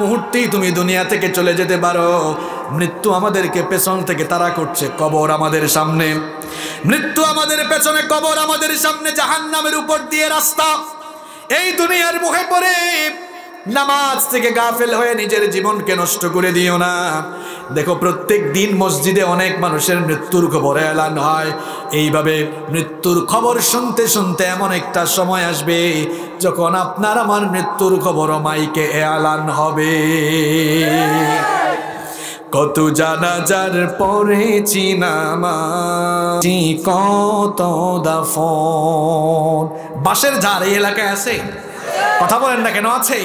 মুহূর্তেই তুমি দুনিয়া থেকে চলে যেতে পারো। মৃত্যু আমাদেরকে পেছন থেকে তাড়া করছে, কবর আমাদের সামনে। মৃত্যু আমাদের পেছনে, কবর আমাদের সামনে, জাহান্নামের উপর দিয়ে রাস্তা। এই দুনিয়ার মুখে পড়ে নামাজ থেকে গাফেল হয়ে নিজের জীবনকে নষ্ট করে দিও না। দেখো প্রত্যেক দিন মসজিদে অনেক মানুষের মৃত্যুর খবর এলান হয়। এইভাবে মৃত্যুর খবর শুনতে শুনতে এমন একটা সময় আসবে যখন আপনার আমার মৃত্যুর খবরও মাইকে এলান হবে। কত জানাজার পড়েছি নামাজ, কত দাফন। বাঁশের ঝাড় এই এলাকায় আছে? কথা বলেন না কেন? আছে।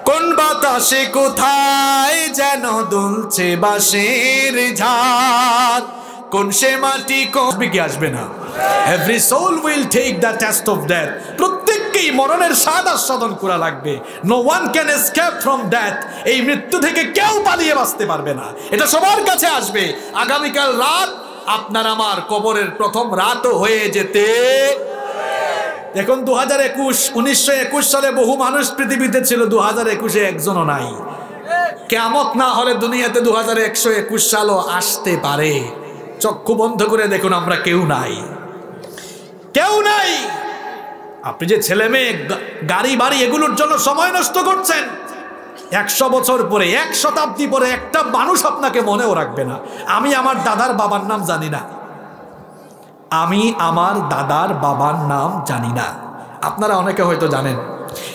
কোন বাতাসে কোথায় যেন দুলছে বাঁশের ঝাড়, কোন সে মাটি কবে কি আসবে না। Every soul will take the test of death. প্রত্যেককেই মরণের স্বাদ আস্বাদন করা লাগবে। No one can escape from death. এই মৃত্যু থেকে কেউ পালিয়ে বাঁচতে পারবে না, এটা সবার কাছে আসবে। আগামীকাল রাত আপনার আমার কবরের প্রথম রাতও হয়ে যেতে। এখন 2021, 1921 সালে বহু মানুষ পৃথিবীতে ছিল, 2021-এ একজনও নাই। কিয়ামত না হলে দুনিয়াতে 2121 সালও আসতে পারে। চক্ষু বন্ধ করে দেখুন, আমরা কেউ নাই, কেউ নাই। আপনি যে ছেলে মেয়ে, গাড়ি বাড়ি এগুলোর জন্য সময় নষ্ট করছেন, 100 বছর পরে, 1 শতাব্দী পরে একটা মানুষ আপনাকে মনেও রাখবে না। আমি আমার দাদার বাবার নাম জানি না, আমি আমার দাদার বাবার নাম জানি না। আপনারা অনেকে হয়তো জানেন,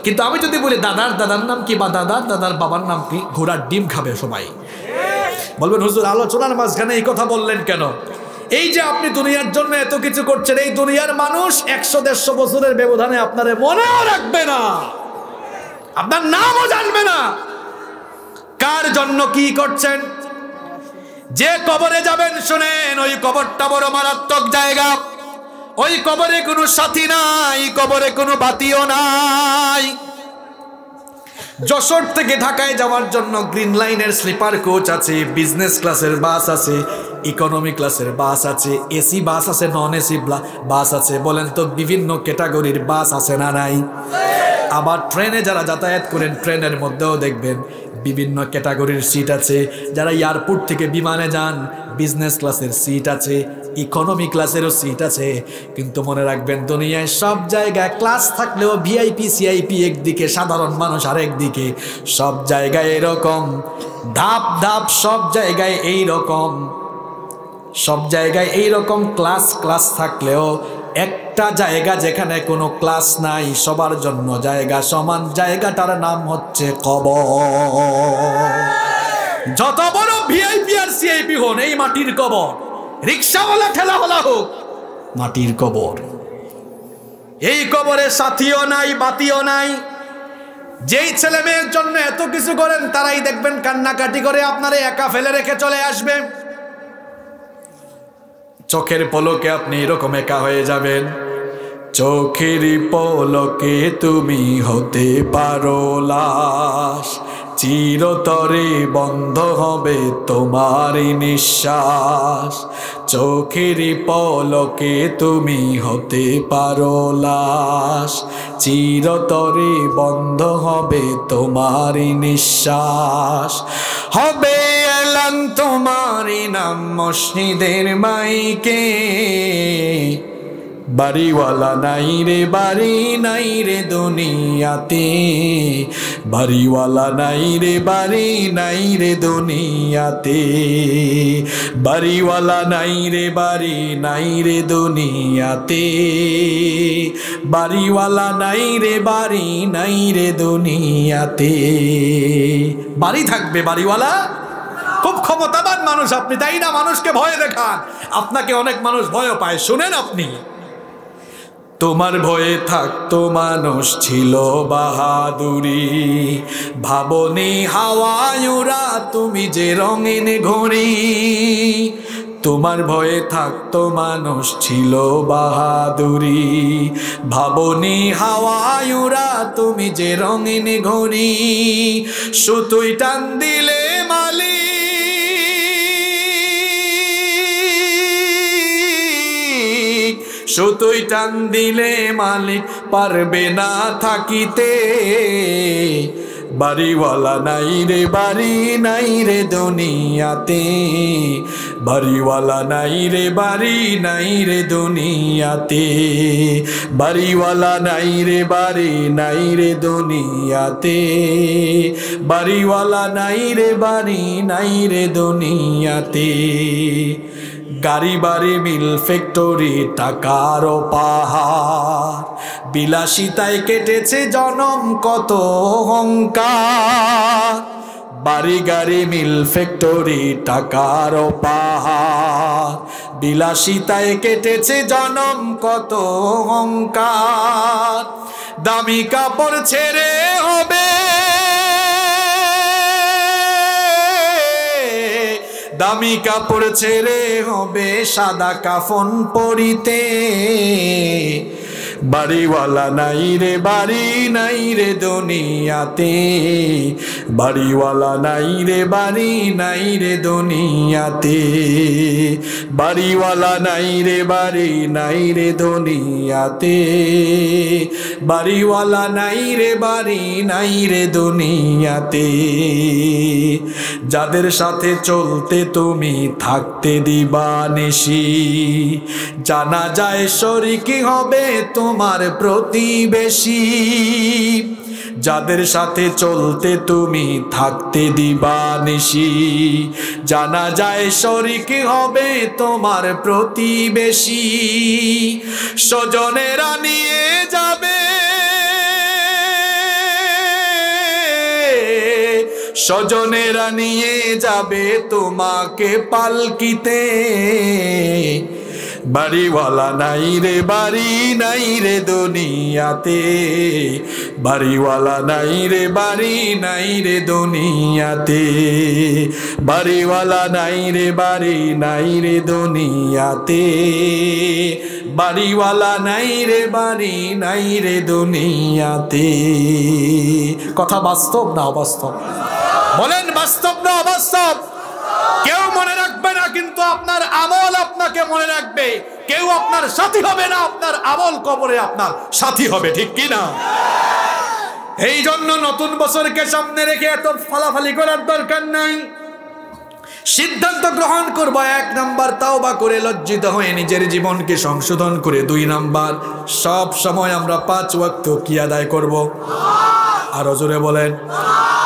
কিন্তু আমি যদি বলি দাদার দাদার নাম কি বা দাদার দাদার বাবার নাম কি, ঘোড়ার ডিম খাবে সবাই। বলবেন হুজুর আলোচনার মাঝখানে এই কথা বললেন কেন? এই যে আপনি দুনিয়ার জন্য এত কিছু করছেন, এই দুনিয়ার মানুষ 100-150 বছরের ব্যবধানে আপনারে মনেও রাখবে না, আপনার নামও জানবে না। কার জন্য কি করছেন? যে কবরে যাবেন শুনেন, ওই কবরটা বড় মারাত্মক জায়গা। ওই কবরে কোনো সাথী নাই, কবরে কোনো বাতিও নাই। যশোর থেকে ঢাকায় যাওয়ার জন্য গ্রিন লাইনের স্লিপার কোচ আছে, বিজনেস ক্লাসের বাস আছে, ইকোনমি ক্লাসের বাস আছে, এসি বাস আছে, নন এসি বাস আছে। বলেন তো বিভিন্ন ক্যাটাগরির বাস আছে না নাই? আবার ট্রেনে যারা যাতায়াত করেন, ট্রেনের মধ্যেও দেখবেন বিভিন্ন ক্যাটাগরির সিট আছে। যারা এয়ারপোর্ট থেকে বিমানে যান, বিজনেস ক্লাসের সিট আছে, ইকোনমি ক্লাসেরও সিট আছে। কিন্তু মনে রাখবেন, দুনিয়ায় সব জায়গায় ক্লাস থাকলেও ভিআইপি সিআইপি একদিকে, সাধারণ মানুষ আরেক দিকে। সব জায়গায় এরকম ধাপ ধাপ, সব জায়গায় এই রকম, সব জায়গায় এই রকম ক্লাস থাকলেও একটা জায়গা যেখানে কোনো ক্লাস নাই, সবার জন্য জায়গা সমান, জায়গাটার নাম হচ্ছে কবর। যত বড় ভিআইপি আর সিআইপি হন, এই মাটির কবর। রিক্সাওয়ালা ঠেলাওয়ালা হোক, মাটির কবর। এই কবরে সাথীও নাই, বাতিও নাই। যেই ছেলে মেয়ের জন্য এত কিছু করেন, তারাই দেখবেন কান্নাকাটি করে আপনারে একা ফেলে রেখে চলে আসবে। চোখের পলকে আপনি এরকম একা হয়ে যাবেন। চোখের পলকে তুমি হতে পারো লাশ, চিরতরে বন্ধ হবে তোমার নিঃশ্বাস। চোখের পলকে তুমি হতে পারো লাশ, চিরতরে বন্ধ হবে তোমার নিঃশ্বাস। হবে এলান তোমার নাম মসজিদের মাইকে, বাড়িওয়ালা নাই রে, বাড়ি নাই রে দুনিয়াতে, বাড়িওয়ালা নাই রে, বাড়ি নাই রে দুনিয়াতে, বাড়িওয়ালা নাই রে, বাড়ি নাই রে দুনিয়াতে, বাড়িওয়ালা নাই রে, বাড়ি নাই রে দুনিয়াতে। বাড়ি থাকবে, বাড়িওয়ালা খুব ক্ষমতাবান মানুষ আপনি, তাই না? মানুষকে ভয় দেখান, আপনাকে অনেক মানুষ ভয় পায়। শুনেন, আপনি তোমার ভয়ে থাকতো মানুষ ছিল বাহাদুরি, ভাবনি হাওয়ায় ওরা তুমি যে রঙিন ঘড়ি। তোমার ভয়ে থাকতো মানুষ ছিল বাহাদুরি, ভাবনি হাওয়ায় ওরা তুমি যে রঙিন ঘড়ি। সুতোই টান দিলে মালি, সুতোই টান দিলে মালিক পারবে না থাকিতে, বাড়িওয়ালা নাই রে বাড়ি নাই রে দুনিয়াতে, বাড়িওয়ালা নাই রে বাড়ি নাই রে দুনিয়াতে, বাড়িওয়ালা নাই রে বাড়ি নাই রে দুনিয়াতে, বাড়িওয়ালা নাই রে বাড়ি নাই রে দুনিয়াতে। গাড়ি বাড়ি মিল ফ্যাক্টরি টাকার পাহাড়, বিলাসিতায় কেটেছে জনম কত অহংকার। বাড়ি গাড়ি মিল ফ্যাক্টরি টাকার পাহাড়, বিলাসিতায় কেটেছে জনম কত অহংকার। দামি কাপড় ছেড়ে হবে, দামি কাপড় ছেড়ে হবে সাদা কাফন পরিতে, বাড়িওয়ালা নাই রে বাড়ি নাই রে দুনিয়াতে, বাড়িওয়ালা নাই রে বাড়ি নাই রে দুনিয়াতে, বাড়িওয়ালা নাই রে বাড়ি নাই রে দুনিয়াতে, বাড়িওয়ালা নাই রে বাড়ি নাই রে দুনিয়াতে। যাদের সাথে চলতে তুমি থাকতে দিবা নিশি, জানা যায় শরিকি হবে তোমার প্রতিবেশী। যাদের সাথে চলতে তুমি থাকতে দিবা নিশি, জানা যায় শরিকি হবে তোমার প্রতিবেশী। স্বজনেরা নিয়ে যাবে, স্বজনেরা নিয়ে যাবে তোমাকে পালকিতে, বাড়িওয়ালা নাই রে বাড়ি নাই রে দুনিয়াতে, বাড়িওয়ালা নাই রে বাড়ি নাই রে দুনিয়াতে, বাড়িওয়ালা নাই রে বাড়ি নাই রে দুনিয়াতে, বাড়িওয়ালা নাই রে বাড়ি নাই রে দুনিয়াতে। কথা বাস্তব না অবাস্তব? বলেন বাস্তব না অবাস্তব? কেউ মনে রাখবে না, কিন্তু আপনার আমল আপনাকে মনে রাখবে। কেউ আপনার সাথী হবে না, আপনার আমল কবরে আপনার সাথী হবে, ঠিক কি না? এই জন্য নতুন বছরকে সামনে রেখে এত ফালাফালি করার দরকার নাই। সিদ্ধান্ত গ্রহণ করব, 1 নাম্বার তাওবা করে লজ্জিত হয়ে নিজের জীবনকে সংশোধন করে, 2 নাম্বার সব সময় আমরা 5 ওয়াক্ত কি আদায় করব? আরো জোরে বলেন।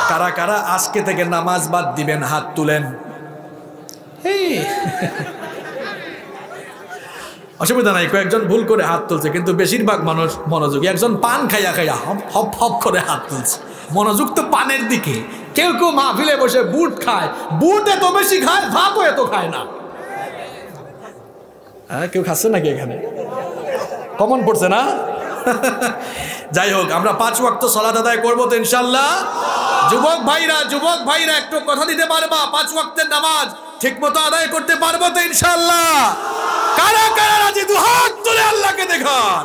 কারা কারা আজকে থেকে নামাজ বাদ দিবেন? হাত তুলেন। অসুবিধা নাই, কয়েকজন ভুল করে হাত তুলছে, কিন্তু বেশিরভাগ মানুষ মনোযোগী। একজন পান খাইয়া খাইয়া হপ হপ করে হাত তুলছে, মনোযোগ তো পানের দিকে। কেউ কেউ মাহফিলে বসে বুট খায়, বুট এত বেশি খায়, ভাতও এত খায় না। কেউ খাচ্ছে নাকি এখানে? কমন পড়ছে না? যাই হোক, আমরা 5 ওয়াক্ত সালাত আদায় করবো তো ইনশাল্লাহ। যুবক ভাইরা একটু কথা দিতে পারবা? 5 ওয়াক্তের নামাজ ঠিক মতো আদায় করতে পারবো তো ইনশাল্লাহ? কারা কারা রাজি? 2 হাত তুলে আল্লাহকে দেখান।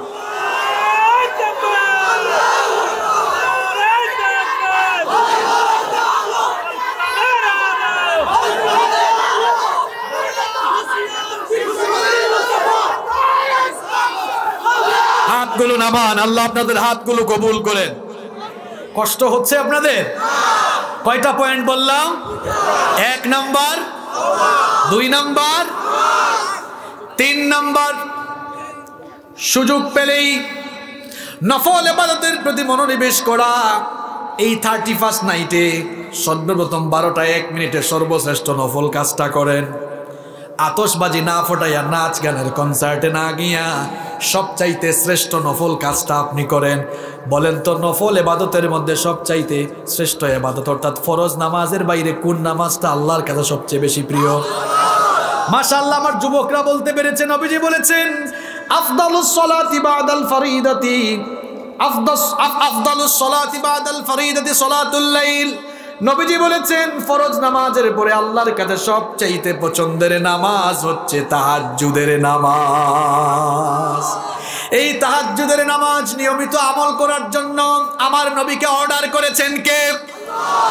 হাতগুলো নামান, আল্লাহ আপনাদের হাতগুলো কবুল করেন। কষ্ট হচ্ছে আপনাদের? কয়টা পয়েন্ট বললাম? 1 নাম্বার, 2 নাম্বার, 3 নাম্বার, সুযোগ পেলেই নফল ইবাদতের প্রতি মনোনিবেশ করা। এই 31st নাইটে সর্বপ্রথম 12টা 1 মিনিটে সর্বশ্রেষ্ঠ নফল কাজটা করেন। আতশবাজি না ফোটাইয়া, নাচ গানের কনসার্টে না গিয়া সবচাইতে শ্রেষ্ঠ নফল কাজটা আপনি করেন। বলেন তো, নফল ইবাদতের মধ্যে সবচাইতে শ্রেষ্ঠ ইবাদত অর্থাৎ ফরজ নামাজের বাইরে কোন নামাজটা আল্লাহর কাছে সবচেয়ে বেশি প্রিয়? মাশাআল্লাহ, আমার যুবকরা বলতে পেরেছেন। নবীজি বলেছেন, আফদালুস সালাতি বাদাল ফরিদাতি, আফদালুস সালাতি বাদাল ফরিদাতি সালাতুল লাইল। নবীজি বলেছেন, ফরজ নামাজের পরে আল্লাহর কাছে সবচাইতে পছন্দের নামাজ হচ্ছে তাহাজ্জুদের নামাজ। এই তাহাজ্জুদের নামাজ নিয়মিত আমল করার জন্য আমার নবীকে অর্ডার করেছেন কে?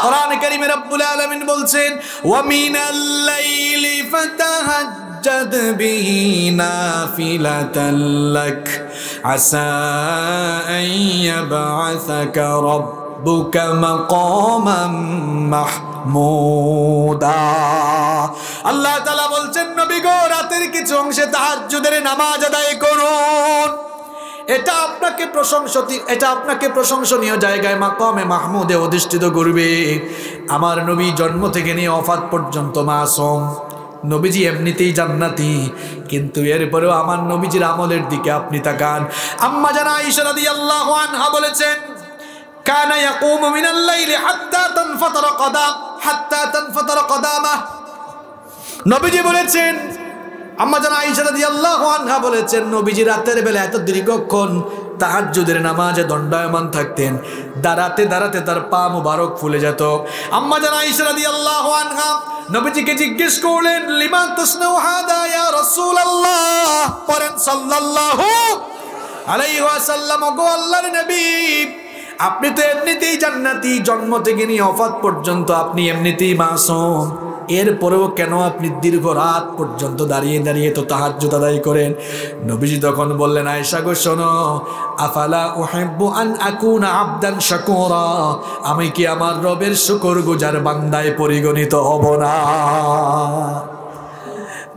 কোরআন কারীমে রব্বুল আলামিন বলছেন, ওয়া মিনাল লাইলি ফাতাহাজ্জাদ বিহি নাফিলাতাল লাক আসা আন ইয়াবআসাকা রাব্বুক রাব্বুকা মাকামান মাহমুদা। আল্লাহ তাআলা বলছেন নবী গো রাতের কিছু অংশে তাহাজ্জুদের নামাজ আদায় করুন। এটা আপনাকে প্রশংসনীয় জায়গায় মাকামে মাহমুদে অধিষ্ঠিত করবে। আমার নবী জন্ম থেকে নিয়ে ওফাত পর্যন্ত মাসুম, নবীজি এমনিতেই জান্নাতি, কিন্তু এরপরেও আমার নবীজির আমলের দিকে আপনি তাকান। আম্মা জান আয়েশা রাদিয়াল্লাহু আনহা বলেছেন কানা ইয়াকুমু মিনাল লাইলি হাত্তা তানফাতারা কদামা। নবীজি বলেছেন, আম্মা জান আয়েশা রাদিয়াল্লাহু আনহা বলেছেন নবীজি রাতের বেলা এত দীর্ঘক্ষণ তাহাজ্জুদের নামাজে দণ্ডায়মান থাকতেন, দাঁড়াতে দাঁড়াতে তার পা মুবারক ফুলে যেত। আম্মা জান আয়েশা রাদিয়াল্লাহু আনহা নবীজিকে জিজ্ঞেস করলেন লিমা তাসনাউ হাদা ইয়া রাসূলুল্লাহ, পড়েন সাল্লাল্লাহু আলাইহি ওয়াসাল্লাম, গো আল্লাহর নবী আপনি তো এমনিতেই জান্নাতি, জন্ম থেকে নিয়ে ওফাত পর্যন্ত আপনি এমনিতেই মাসুম, এরপরেও কেন আপনি দীর্ঘ রাত পর্যন্ত দাঁড়িয়ে দাঁড়িয়ে তো তাহাজ্জুদ আদায় করেন? নবীজি তখন বললেন আয়েশা গো শোনো, আফালা উহিব্বু আন আকুনা আবদান শাকুরা, আমি কি আমার রবের শুকরগুজার বান্দায় পরিগণিত হব না?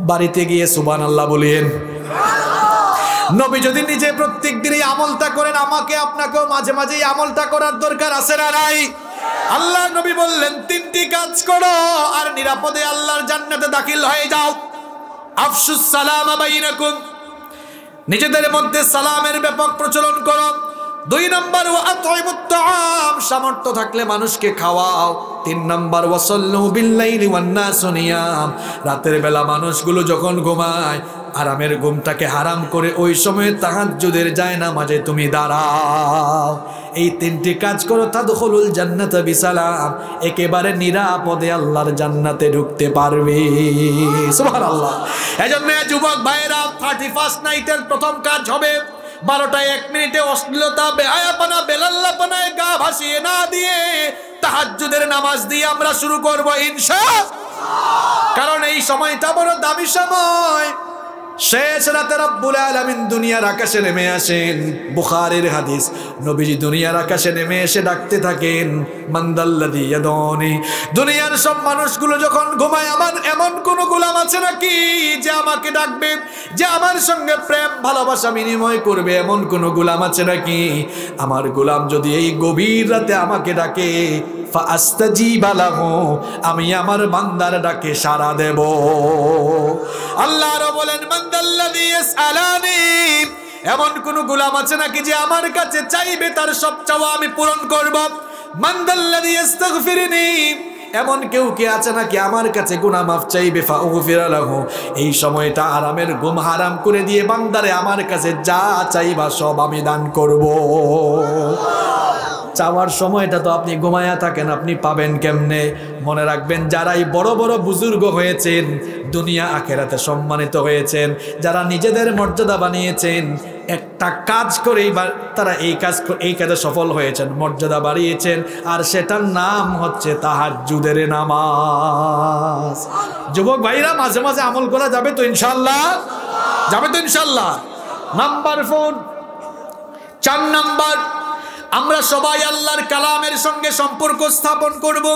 বাড়িতে গিয়ে সুবহানাল্লাহ বলেন। নবী যদি নিজে প্রত্যেক দিনই আমলটা করেন, আমাকে আপনাকেও মাঝে মাঝে এই আমলটা করার দরকার আছে না নাই? আল্লাহ নবী বললেন তিনটি কাজ করো আর নিরাপদে আল্লাহর জান্নাতে দাখিল হয়ে যাও। আফশুস সালাম বাইনাকুম, নিজেদের মধ্যে সালামের ব্যাপক প্রচলন করো। 2 নম্বর ওয়া আতইমুত তাআম, সামর্থ্য থাকলে মানুষকে খাওয়াও। 3 নম্বর ওয়াসাল্লু বিল্লাইলি ওয়ান নাসু নিয়াম, রাতের বেলা মানুষগুলো যখন ঘুমায় আরামের ঘুমটাকে হারাম করে ওই সময়ে তাহাজ্জুদের জায়নামাজে তুমি দাঁড়াও। এই 3টি কাজ করো তাদখুলুল জান্নাতা বিসালাম, একেবারে নিরাপদে আল্লাহর জান্নাতে ঢুকতে পারবে। সুবহানাল্লাহ। এজন্য যুবক ভাইরা 31st নাইটের প্রথম কাজ হবে 12টায় 1 মিনিটে অশ্লীলতা বেহায়াপনা বেলাল্লাপনায় গা ভাসিয়ে না দিয়ে তাহাজ্জুদের নামাজ দিয়ে আমরা শুরু করব ইনশাআল্লাহ। কারণ এই সময়টা বড় দামি সময়। শেষ রাতে রব্বুল আলামিন দুনিয়ার আকাশে নেমে আসেন, বুখারীর হাদিস, নবীজি দুনিয়ার আকাশে নেমে এসে ডাকতে থাকেন মানদাল্লাযী ইয়াদুনি। দুনিয়ার সব মানুষগুলো যখন ঘুমায় আমার এমন কোন গোলাম আছে নাকি যে আমাকে ডাকবে, যে আমার সঙ্গে প্রেম ভালোবাসা বিনিময় করবে, এমন কোন গোলাম আছে নাকি? আমার গোলাম যদি এই গভীর রাতে আমাকে ডাকে ফাআস্তাজিবা লাহু, আমি আমার বান্দার ডাকে সাড়া দেব। আল্লাহ বলেন মানদাল্লাযী ইয়াসআলানি, এমন কোন গোলাম আছে নাকি যে আমার কাছে চাইবে, তার সব চাওয়া আমি পূরণ করব। মানদাল্লাযী ইস্তাগফিরনি, এমন কেউ কি আছে নাকি আমার কাছে গুনাহ মাফ চাইবে, ফাউগফিরা লাহু, এই সময়টা আরামের ঘুম হারাম করে দিয়ে বান্দারে আমার কাছে যা চাইবা সব আমি দান করব। চাওয়ার সময়টা তো আপনি ঘুমায়া থাকেন, আপনি পাবেন কেমনে? মনে রাখবেন যারাই বড় বড় বুজুর্গ হয়েছেন, দুনিয়া আখেরাতে সম্মানিত হয়েছেন, যারা নিজেদের মর্যাদা বানিয়েছেন, একটা কাজ করেই তারা এই কাজে সফল হয়েছেন, মর্যাদা বাড়িয়েছেন, আর সেটার নাম হচ্ছে তাহাজ্জুদের নামাজ। যুবক ভাইরা মাঝে মাঝে আমল করা যাবে তো ইনশাআল্লাহ? যাবে তো ইনশাআল্লাহ? নাম্বার 4 নাম্বার, আমরা সবাই আল্লাহর কালামের সঙ্গে সম্পর্ক স্থাপন করব।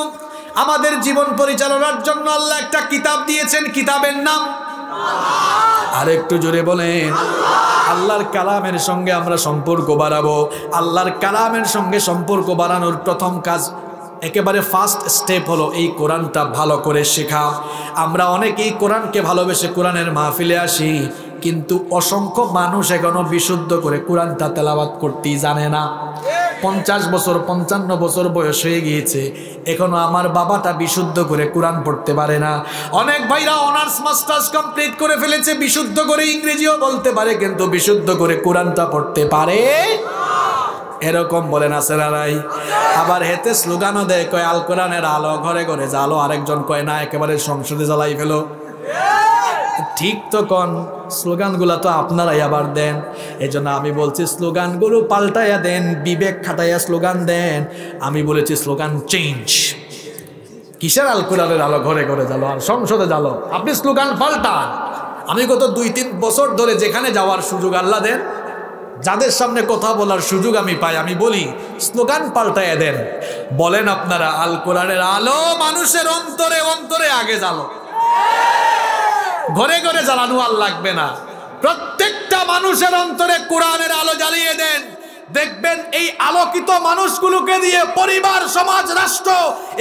আমাদের জীবন পরিচালনার জন্য আল্লাহ একটা কিতাব দিয়েছেন, কিতাবের নাম আর একটু জোরে বলেন। আল্লাহর কালামের সঙ্গে আমরা সম্পর্ক বাড়াবো। আল্লাহর কালামের সঙ্গে সম্পর্ক বাড়ানোর প্রথম কাজ, একেবারে ফার্স্ট স্টেপ হলো এই কোরআনটা ভালো করে শেখা। আমরা অনেকেই কোরআনকে ভালোবেসে কোরআনের মাহফিলে আসি, কিন্তু অসংখ্য মানুষ এখনো বিশুদ্ধ করে কোরআনটা তেলাওয়াত করতেই জানে না। 50 বছর 55 বছর বয়স হয়ে গিয়েছে, এখনো আমার বাবাটা বিশুদ্ধ করে কোরআন পড়তে পারে না। অনেক ভাইরা অনার্স মাস্টার্স কমপ্লিট করে ফেলেছে, বিশুদ্ধ করে ইংরেজিও বলতে পারে, কিন্তু বিশুদ্ধ করে কোরআনটা পড়তে পারে এরকম বলেন আছে না নাই? আবার হেতে স্লোগানও দেয়, কয় আল কোরআনের আলো ঘরে ঘরে জ্বালো, আরেকজন কয় না একেবারে সংসদে জ্বালাই ফেলো। ঠিক তো কোন স্লোগানগুলো তো আপনারাই আবার দেন। এই জন্য আমি বলছি স্লোগানগুলো পাল্টাইয়া দেন, বিবেক খাটাইয়া স্লোগান দেন। আমি বলেছি স্লোগান চেঞ্জ। কিসের আল কোরআনের আলো ঘরে ঘরে জ্বালো আর সংসদে জ্বালো? আপনি স্লোগান পাল্টান। আমি গত 2-3 বছর ধরে যেখানে যাওয়ার সুযোগ আল্লাহ দেন, যাদের সামনে কথা বলার সুযোগ আমি পাই আমি বলি স্লোগান পাল্টায় দেন, বলেন আপনারা আল কোরআনের আলো মানুষের অন্তরে অন্তরে আগে জ্বালো, ঘরে ঘরে জ্বালানো আর লাগবে না, প্রত্যেকটা মানুষের অন্তরে কোরআনের আলো জ্বালিয়ে দেন। দেখবেন এই আলোকিত মানুষগুলোকে দিয়ে পরিবার, সমাজ, রাষ্ট্র,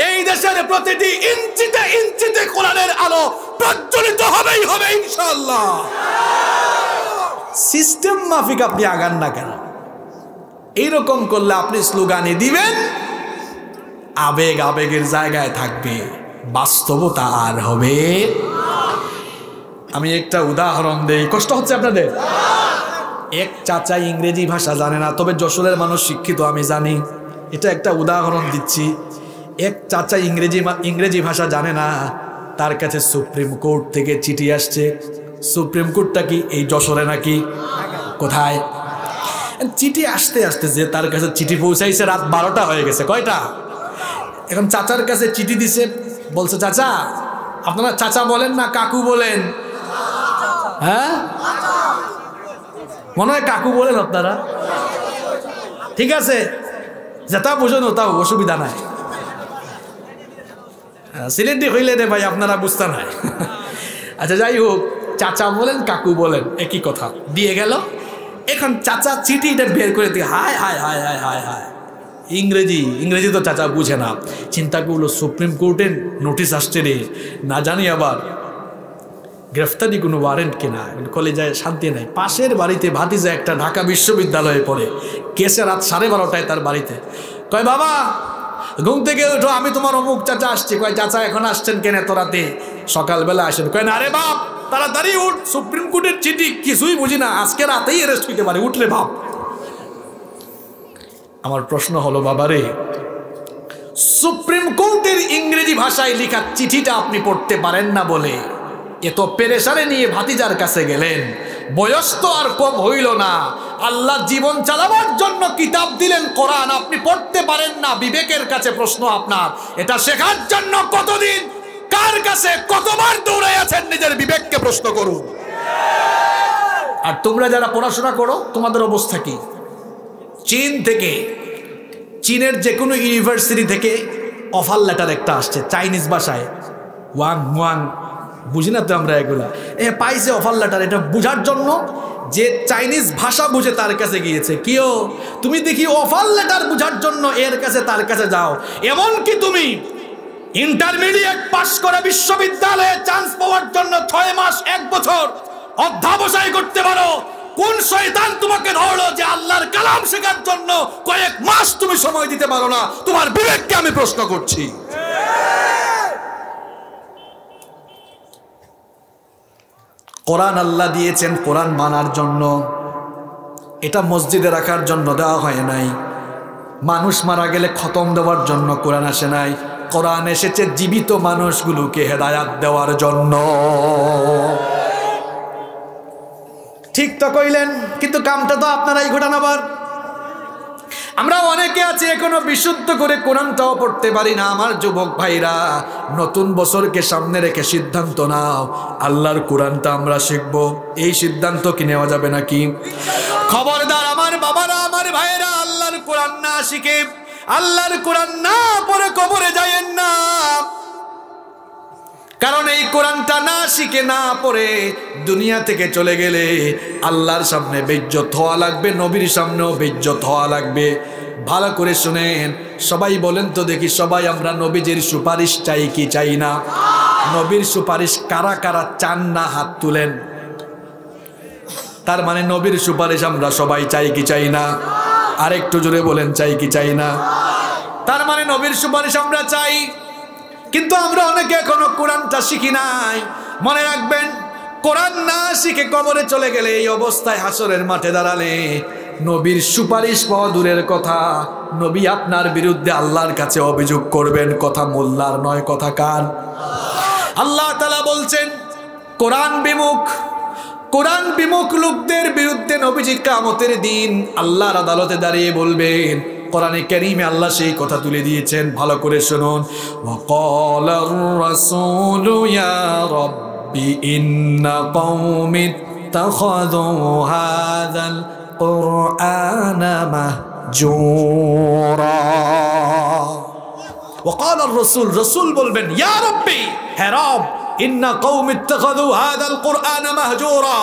এই দেশের প্রতিটি ইঞ্চিতে ইঞ্চিতে কোরআনের আলো প্রজ্বলিত হবেই হবে ইনশাআল্লাহ। সিস্টেম মাফিক আপনি আগান না কেন? এইরকম করলে আপনি স্লোগানই দিবেন, আবেগ আবেগের জায়গায় থাকবে, বাস্তবতা আর হবে। আমি একটা উদাহরণ দেই, কষ্ট হচ্ছে আপনাদের? এক চাচা ইংরেজি ভাষা জানে না, তবে যশোরের মানুষ শিক্ষিত আমি জানি, এটা একটা উদাহরণ দিচ্ছি। এক চাচা ইংরেজি ভাষা জানে না, তার কাছে সুপ্রিম কোর্ট থেকে চিঠি আসছে। সুপ্রিম কোর্টটা কি এই যশোরে নাকি কোথায়? চিঠি আসতে আসতে যে তার কাছে চিঠি পৌঁছাইছে রাত 12টা হয়ে গেছে। কয়টা? এখন চাচার কাছে চিঠি দিছে, বলছে চাচা, আপনারা চাচা বলেন না কাকু বলেন? হ্যাঁ, মনে হয় কাকু বলেন আপনারা। ঠিক আছে, যেটা বুঝুন ওটাও অসুবিধা নাই, সিলেটি হইলে রে ভাই আপনারা বুঝতে নাই। আচ্ছা যাই হোক, চাচা বলেন কাকু বলেন একই কথা, দিয়ে গেল। এখন চাচা চিঠিটা বের করে দিয়ে হায় হায় হায় হায় হায় হায়, ইংরেজি তো চাচা বুঝে না। চিন্তা করলো সুপ্রিম কোর্টের নোটিশ আসছে রে, না জানি আবার গ্রেফতারি কোনো ওয়ারেন্ট কিনা, কলেজায় শান্তি নাই। পাশের বাড়িতে ভাতিজা একটা ঢাকা বিশ্ববিদ্যালয়ে পড়ে, কেসে রাত 12:30টায় তার বাড়িতে। কয় বাবা ঘুম থেকে উঠো, আমি তোমার অমুক চাচা আসছি। কয় চাচা এখন আসছেন কেন এত রাতে? সকালবেলা আসেন। কয় না রে বাপ, তাড়াতাড়ি উঠ, সুপ্রিম কোর্টের চিঠি, কিছুই বুঝি না, আজকে রাতেই অ্যারেস্ট হইতে পারে, উঠলে বাপ। আমার প্রশ্ন হলো বাবা রে, সুপ্রিম কোর্টের ইংরেজি ভাষায় লেখা চিঠিটা আপনি পড়তে পারেন না বলে এত পেরেশানি নিয়ে ভাতিজার কাছে গেলেন, বয়স তো আর কম হইল না, আল্লাহ জীবন চালাবার জন্য কিতাব দিলেন কোরআন, আপনি পড়তে পারেন না। বিবেকের কাছে প্রশ্ন আপনার, এটা শেখার জন্য কতদিন, কার কাছে কতবার দৌড়াই আছেন? নিজের বিবেককে প্রশ্ন করুন। আর তোমরা যারা পড়াশোনা করো তোমাদের অবস্থা কি? চীন থেকে, চীনের যে কোনো ইউনিভার্সিটি থেকে অফার লেটার একটা আসছে চাইনিজ ভাষায়, ওয়াং ওয়াং, বুঝি না তো আমরা এগুলা, পাইছে অফার লেটার। এটা বুঝার জন্য যে চাইনিজ ভাষা বুঝে তার কাছে গিয়েছে, কিও তুমি দেখি অফার লেটার বুঝার জন্য এর কাছে তার কাছে যাও। এমনকি তুমি ইন্টারমিডিয়েট পাস করে বিশ্ববিদ্যালয়ে চান্স পাওয়ার জন্য 6 মাস 1 বছর অধ্যাবসায় করতে পারো। কোন শয়তান তোমাকে ধরলো যে আল্লাহর কালাম শেখার জন্য কয়েক মাস তুমি সময় দিতে পারো না? তোমার বিবেককে আমি প্রশ্ন করছি। কোরআন আল্লাহ দিয়েছেন কোরআন মানার জন্য, এটা মসজিদে রাখার জন্য দেওয়া হয় নাই। মানুষ মারা গেলে খতম দেওয়ার জন্য কোরআন আসে নাই। কোরআন এসেছে জীবিত মানুষগুলোকে হেদায়াত দেওয়ার জন্য। ঠিক তো কইলেন, কিন্তু কামটা তো আপনারাই ঘটান। আবার আমরা অনেকে আছি এখনো বিশুদ্ধ করে কোরআনটাও পড়তে পারি না। আমার যুবক ভাইরা, নতুন বছরকে সামনে রেখে সিদ্ধান্ত নাও, আল্লাহর কোরআনটা আমরা শিখব। এই সিদ্ধান্ত কি নেওয়া যাবে নাকি? খবরদার আমার বাবারা, আমার ভাইরা, আল্লাহর কোরআন না শিখে, আল্লাহর কোরআন না পড়ে কবরে যায়েন না। কারণ এই কোরআনটা না শিখে না পড়ে দুনিয়া থেকে চলে গেলে আল্লাহর সামনে বেইজ্জত হওয়া লাগবে, নবীর সামনেও বেইজ্জত হওয়া লাগবে। ভালো করে শুনেন সবাই, বলেন তো দেখি, সবাই আমরা নবীজির সুপারিশ চাই কি চাই না? নবীর সুপারিশ কারা কারা চান না হাত তুলেন। তার মানে নবীর সুপারিশ আমরা সবাই চাই কি চাই না? আর একটু জোরে বলেন, চাই কি চাই না? তার মানে নবীর সুপারিশ আমরা চাই, কিন্তু আমরা অনেকে এখনো কোরআনটা শিখি নাই। মনে রাখবেন, কোরআন না শিখে কবরে চলে গেলে, এই অবস্থায় হাসরের মাঠে দাঁড়ালে নবীর সুপারিশ পাওয়া দূরের কথা, নবী আপনার বিরুদ্ধে আল্লাহর কাছে অভিযোগ করবেন। কথা মোল্লার নয়, কথা কার? আল্লাহ তাআলা বলছেন, কোরআন বিমুখ লোকদের বিরুদ্ধে নবীজি কিয়ামতের দিন আল্লাহর আদালতে দাঁড়িয়ে বলবেন। কোরআনে কারীমে আল্লাহ সেই কথা তুলে দিয়েছেন, ভালো করে শুনুন। ওয়াকালার রাসূলু ইয়া রাব্বি ইন্না কওমি ইত্তাখাযু হাযাল কুরআনা মাহজুরা। وقال الرسول রসূল বলবেন ইয়া রাব্বি, হে রব, ইন্না কওমি ইত্তাখাযু হাযাল কুরআন মাহজুরা,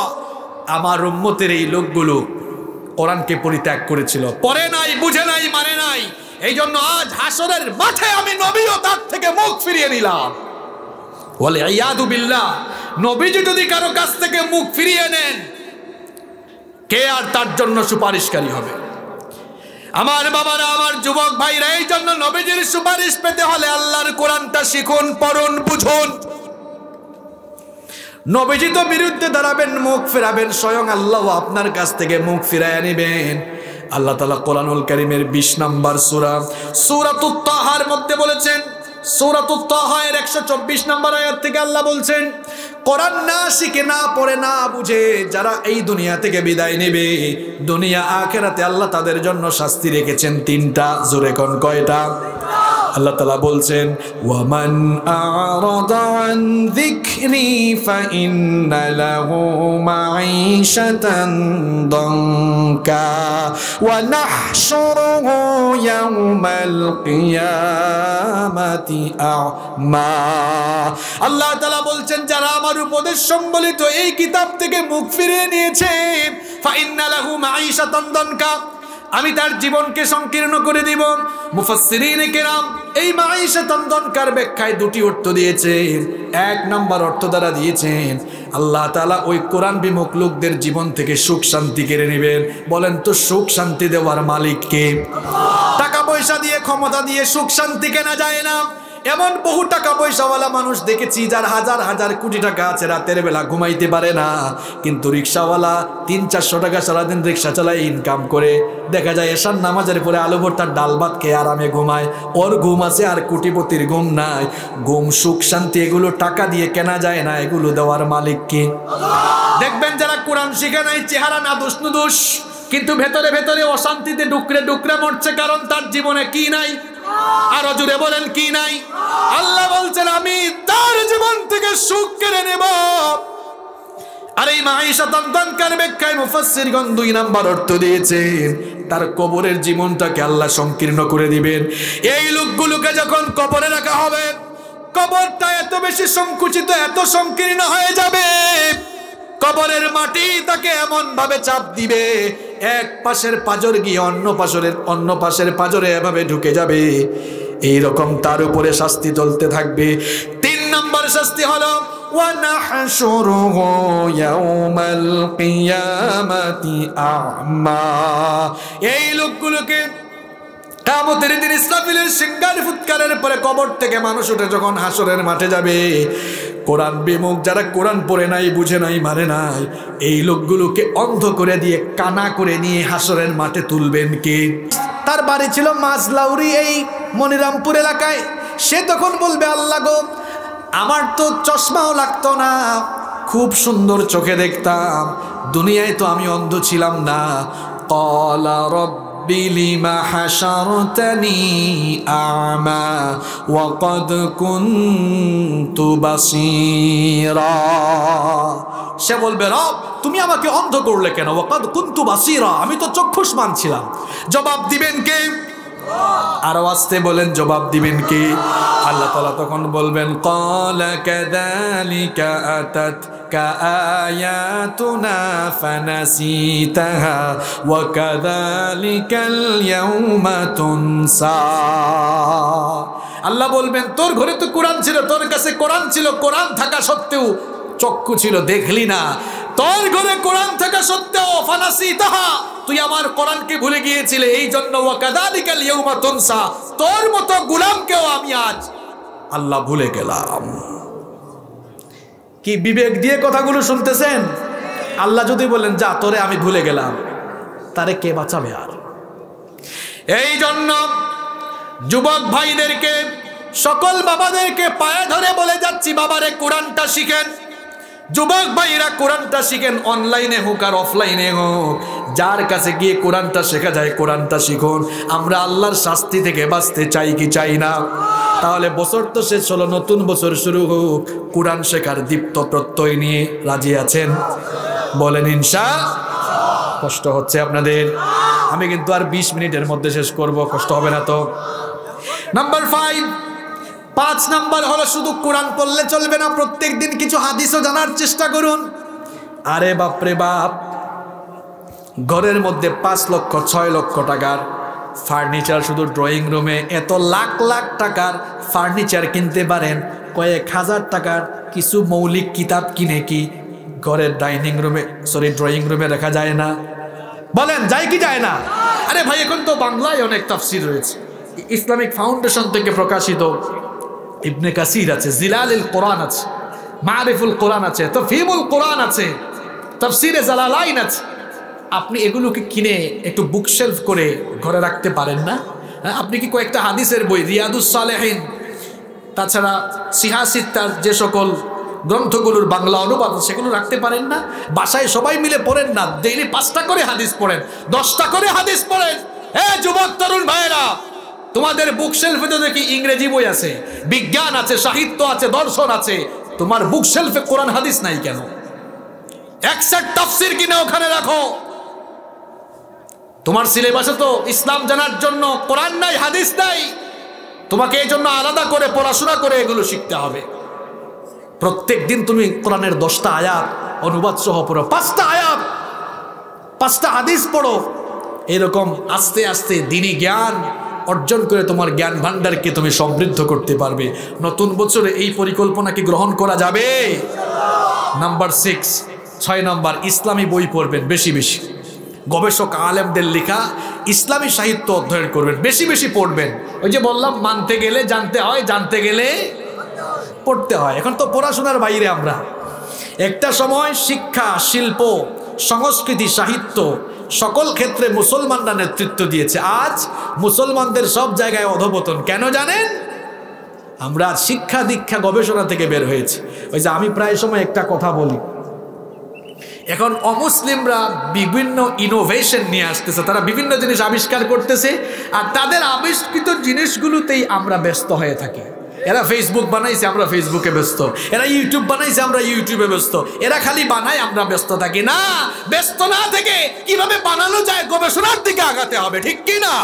আমার উম্মতের এই লোকগুলো কোরআনকে পরিত্যাগ করেছিল, পড়ে নাই, বুঝে নাই, মানে নাই। এই জন্য আজ হাসরের মাঠে আমি নবীও তার থেকে মুখ ফিরিয়ে নিলাম। ওয়াল ইয়াদু বিল্লাহ, নবীজি যদি কারো কাছ থেকে মুখ ফিরিয়ে নেন, কে আর তার জন্য সুপারিশকারী হবে? আমার বাবারা, আমার যুবক ভাইরা, এই জন্য নবীজির সুপারিশ পেতে হলে আল্লাহর কোরআনটা শিখুন, পড়ুন, বুঝুন। নবীজি তো বিরুদ্ধে দাঁড়াবেন, মুখ ফেরাবেন, স্বয়ং আল্লাহ আপনার কাছ থেকে মুখ ফিরায় নেবেন। আল্লাহ তাআলা কোরআনুল কারীমের 20 নম্বর সূরা সূরাতুত তাহার মধ্যে বলেছেন, সূরাতুত তাহা এর 124 নম্বর আয়াত থেকে আল্লাহ বলছেন, কোরআন না শিখে, না পড়ে, না বুঝে যারা এই দুনিয়া থেকে বিদায় নেবে, দুনিয়া আখিরাতে আল্লাহ তাদের জন্য শাস্তি রেখেছেন 3টা। জোরে কোন কয়টা? আল্লাহ তাআলা বলছেন, ওয়ামান আ'রাদা আন যিকরি ফাইন্না লাহু মাঈশাতান দানকা ওয়া নাহশুরুহু ইয়াওমাল কিয়ামাতি আ'মা। আল্লাহ তাআলা বলছেন, যারা আমার উপদেশ সম্বলিত এই কিতাব থেকে মুখ ফিরিয়ে নিয়েছে, ফাইন্না লাহু মাঈশাতান দানকা, আমি তার জীবনকে সংকীর্ণ করে দিব। মুফাসসিরিনে কেরাম এই মাঈশাতান দানকার ব্যাখ্যায় 2টি অর্থ দিয়েছেন। 1 নম্বর অর্থ দ্বারা দিয়েছেন, আল্লাহ তাআলা ওই কোরআন বিমুখ লোকদের জীবন থেকে সুখ শান্তি কেড়ে নেবেন। বলেন তো, সুখ শান্তি দেওয়ার মালিক কে? টাকা পয়সা দিয়ে, ক্ষমতা দিয়ে সুখ শান্তি কেনা যায় না। এমন বহু টাকা পয়সাওয়ালা মানুষ দেখেছি যার হাজার হাজার কোটি টাকা আছে, রাতের বেলা ঘুমাইতে পারে না। কিন্তু রিক্সাওয়ালা 300-400 টাকা সারাদিন রিক্সা চালায়, ইনকাম করে, দেখা যায় এশার নামাজের পরে আলু ভর্তার ডাল ভাত খেয়ে আরামে ঘুমায়। ওর ঘুম আছে, আর কোটিপতির ঘুম নাই। ঘুম, সুখ শান্তি এগুলো টাকা দিয়ে কেনা যায় না, এগুলো দেওয়ার মালিক কে? দেখবেন যারা কোরআন শিখে নাই, চেহারা নাদুস নুদুস, কিন্তু ভেতরে ভেতরে অশান্তিতে ডুকরে ডুকরে মরছে, কারণ তার জীবনে কি নাই? আরো জুড়ে বলেন, কি নাই? আল্লাহ বলছেন, আমি তার জীবন থেকে সুখ কেড়ে নেব। আর এই মাঈশাতান দানকার ব্যাখ্যায় মুফাসসিরগণ 2 নম্বর অর্থ দিয়েছেন, তার কবরের জীবনটাকে আল্লাহ সংকীর্ণ করে দিবেন। এই লোকগুলোকে যখন কবরে রাখা হবে, কবরটা এত বেশি সংকুচিত, এত সংকীর্ণ হয়ে যাবে, কবরের মাটি তাকে এমন ভাবে চাপ দিবে, এক পাশের পাঁজর গিয়ে অন্য পাশের পাঁজরে এভাবে ঢুকে যাবে। এইরকম তার উপরে শাস্তি চলতে থাকবে। 3 নম্বর শাস্তি হলো ওয়া নাহশুরুহু ইয়াওমাল কিয়ামাতি আ'মা। এই লোকগুলোকে কিয়ামতের দিন ইসরাফিলের সিংহার ফুৎকারের পরে কবর থেকে মানুষ উঠে যখন হাসরের মাঠে যাবে, কোরআন বিমুখ যারা কোরআন পড়ে নাই, বুঝে নাই, মানে নাই, এই লোকগুলোকে অন্ধ করে দিয়ে কানা করে নিয়ে হাসরের মাঠে তুলবেন কে? তার বাড়ি ছিল মাঝলাউরি, এই মনিরামপুর এলাকায়। সে তখন বলবে, আল্লাহ গো, আমার তো চশমাও লাগতো না, খুব সুন্দর চোখে দেখতাম, দুনিয়ায় তো আমি অন্ধ ছিলাম না। ক্বালা রাব্বি লিমা হাশারতানি আ'মা ওয়া ক্বাদ কুনতু বাসীরা। সে বলবে, রব, তুমি আমাকে অন্ধ করলে কেন? ওয়া ক্বাদ কুনতু বাসীরা, আমি তো চক্ষুষ্মান ছিলাম। জবাব দিবেন কে? আরো আসতে বলেন, জবাব দিবেন কে? আল্লাহ তাআলা তখন বলবেন, ক্বালা কাযালিকা আতাতকা আয়াতুনা ফানাসিতাহা ওয়া কাযালিকাল ইয়াওমা তুনসা। আল্লাহ বলবেন, তোর ঘরে তো কোরআন ছিল, তোর কাছে কোরআন ছিল, কোরআন থাকা সত্ত্বেও চক্ষু ছিল, দেখলি না। তোর ঘরে কোরআন থাকা সত্ত্বেও ফানাসিতাহা, তুই আমার কোরআনকে ভুলে গিয়েছিলে, এই জন্য ওয়া কাযালিকাল ইয়াওমা তুনসা, তোর মতো গোলামকেও আমি আজ আল্লাহ ভুলে গেলাম। কি বিবেক দিয়ে কথাগুলো শুনতেছেন? আল্লাহ যদি বলেন, যা, তোরে আমি ভুলে গেলাম, তারে কে বাঁচাবে আর? এই জন্য যুবক ভাইদেরকে, সকল বাবাদেরকে পায়ে ধরে বলে যাচ্ছি, বাবারে কোরআনটা শিখেন। যুবক ভাইরা কোরআনটা শিখেন, অনলাইনে হোক আর অফলাইনে হোক, যার কাছে গিয়ে কোরআনটা শেখা যায় কোরআনটা শিখুন। আমরা আল্লাহর শাস্তি থেকে বাঁচতে চাই কি চাই না? তাহলে বছর তো শেষ হলো, নতুন বছর শুরু হোক, কোরআন শেখার দীপ্ত প্রত্যয় নিয়ে রাজি আছেন? বলেন ইনশাআল্লাহ। কষ্ট হচ্ছে আপনাদের? আমি কিন্তু আর 20 মিনিটের মধ্যে শেষ করব, কষ্ট হবে না তো? নাম্বার 5 নাম্বার হলো শুধু কোরআন পড়লে চলবে না, প্রত্যেক দিন কিছু হাদিসও জানার চেষ্টা করুন। আরে বাপরে বাপ, ঘরের মধ্যে 5 লক্ষ 6 লক্ষ টাকার ফার্নিচার, শুধু ড্রয়িং রুমে এত লাখ লাখ টাকার ফার্নিচার কিনতে পারেন, কয়েক হাজার টাকার কিছু মৌলিক কিতাব কিনে কি ঘরের ড্রয়িং রুমে রাখা যায় না? বলেন যায় কি যায় না? আরে ভাই, এখন তো বাংলায় অনেক তাফসির রয়েছে। ইসলামিক ফাউন্ডেশন থেকে প্রকাশিত ইবনে কাসির আছে, জিলালুল কোরআন আছে, মারিফুল কোরআন আছে, তাফহিমুল কোরআন আছে, তাফসিরে জালালাইন আছে। আপনি এগুলোকে কিনে একটু বুকশেলফ করে ঘরে রাখতে পারেন না? আপনি কি কয়েকটা হাদিসের বই, রিয়াদুস সালেহিন, তাছাড়া সিহাসিত্তার যে সকল গ্রন্থগুলোর বাংলা অনুবাদ সেগুলো রাখতে পারেন না? বাসায় সবাই মিলে পড়েন না? ডেইলি 5টা করে হাদিস পড়েন, 10টা করে হাদিস পড়েন। যুবক তরুণ ভাইরা, তোমাদের বুকশেলফে তো দেখি ইংরেজি বই আছে, বিজ্ঞান আছে, সাহিত্য আছে, দর্শন আছে, তোমার বুকশেলফে কোরআন হাদিস নাই কেন? এক সেট তাফসীর কিনে ওখানে রাখো। তোমার সিলেবাসে তো ইসলাম জানার জন্য কোরআন নাই, হাদিস নাই, তোমাকে এই জন্য আলাদা করে পড়াশোনা করে এগুলো শিখতে হবে। প্রত্যেক দিন তুমি কোরআনের 10টা আয়াত অনুবাদ সহ পড়ো, 5টা আয়াত, 5টা হাদিস পড়ো। এরকম আস্তে আস্তে দ্বীনি জ্ঞান অর্জন করে তোমার জ্ঞান ভান্ডারকে তুমি সমৃদ্ধ করতে পারবে। নতুন বছরে এই পরিকল্পনাকে গ্রহণ করা যাবে? নাম্বার 6 নাম্বার, ইসলামী বই পড়বেন বেশি বেশি। গবেষক আলেমদের লেখা ইসলামী সাহিত্য অধ্যয়ন করবেন, বেশি বেশি পড়বেন। ওই যে বললাম, মানতে গেলে জানতে হয়, জানতে গেলে পড়তে হয়। এখন তো পড়াশোনার বাইরে আমরা। একটা সময় শিক্ষা, শিল্প, সংস্কৃতি, সাহিত্য সকল ক্ষেত্রে মুসলমানরা নেতৃত্ব দিয়েছে। আজ মুসলমানদের সব জায়গায় অধঃপতন। কেন জানেন? আমরা শিক্ষা দীক্ষা গবেষণা থেকে বের হয়েছি। ওই যে আমি প্রায় সময় একটা কথা বলি, এখন অমুসলিমরা বিভিন্ন ইনোভেশন নিয়ে আসতেছে, তারা বিভিন্ন জিনিস আবিষ্কার করতেছে, আর তাদের আবিষ্কৃত জিনিসগুলোতেই আমরা ব্যস্ত হয়ে থাকি। এরা ফেসবুক বানাইছে, আমরা ফেসবুকে ব্যস্ত। এরা ইউটিউব বানাইছে, আমরা ইউটিউবে ব্যস্ত। এরা খালি বানায়, আমরা ব্যস্ত থাকি না। ব্যস্ত না থেকে কিভাবে বানানো যায় গবেষণার দিকে আগাতে হবে, ঠিক কি না?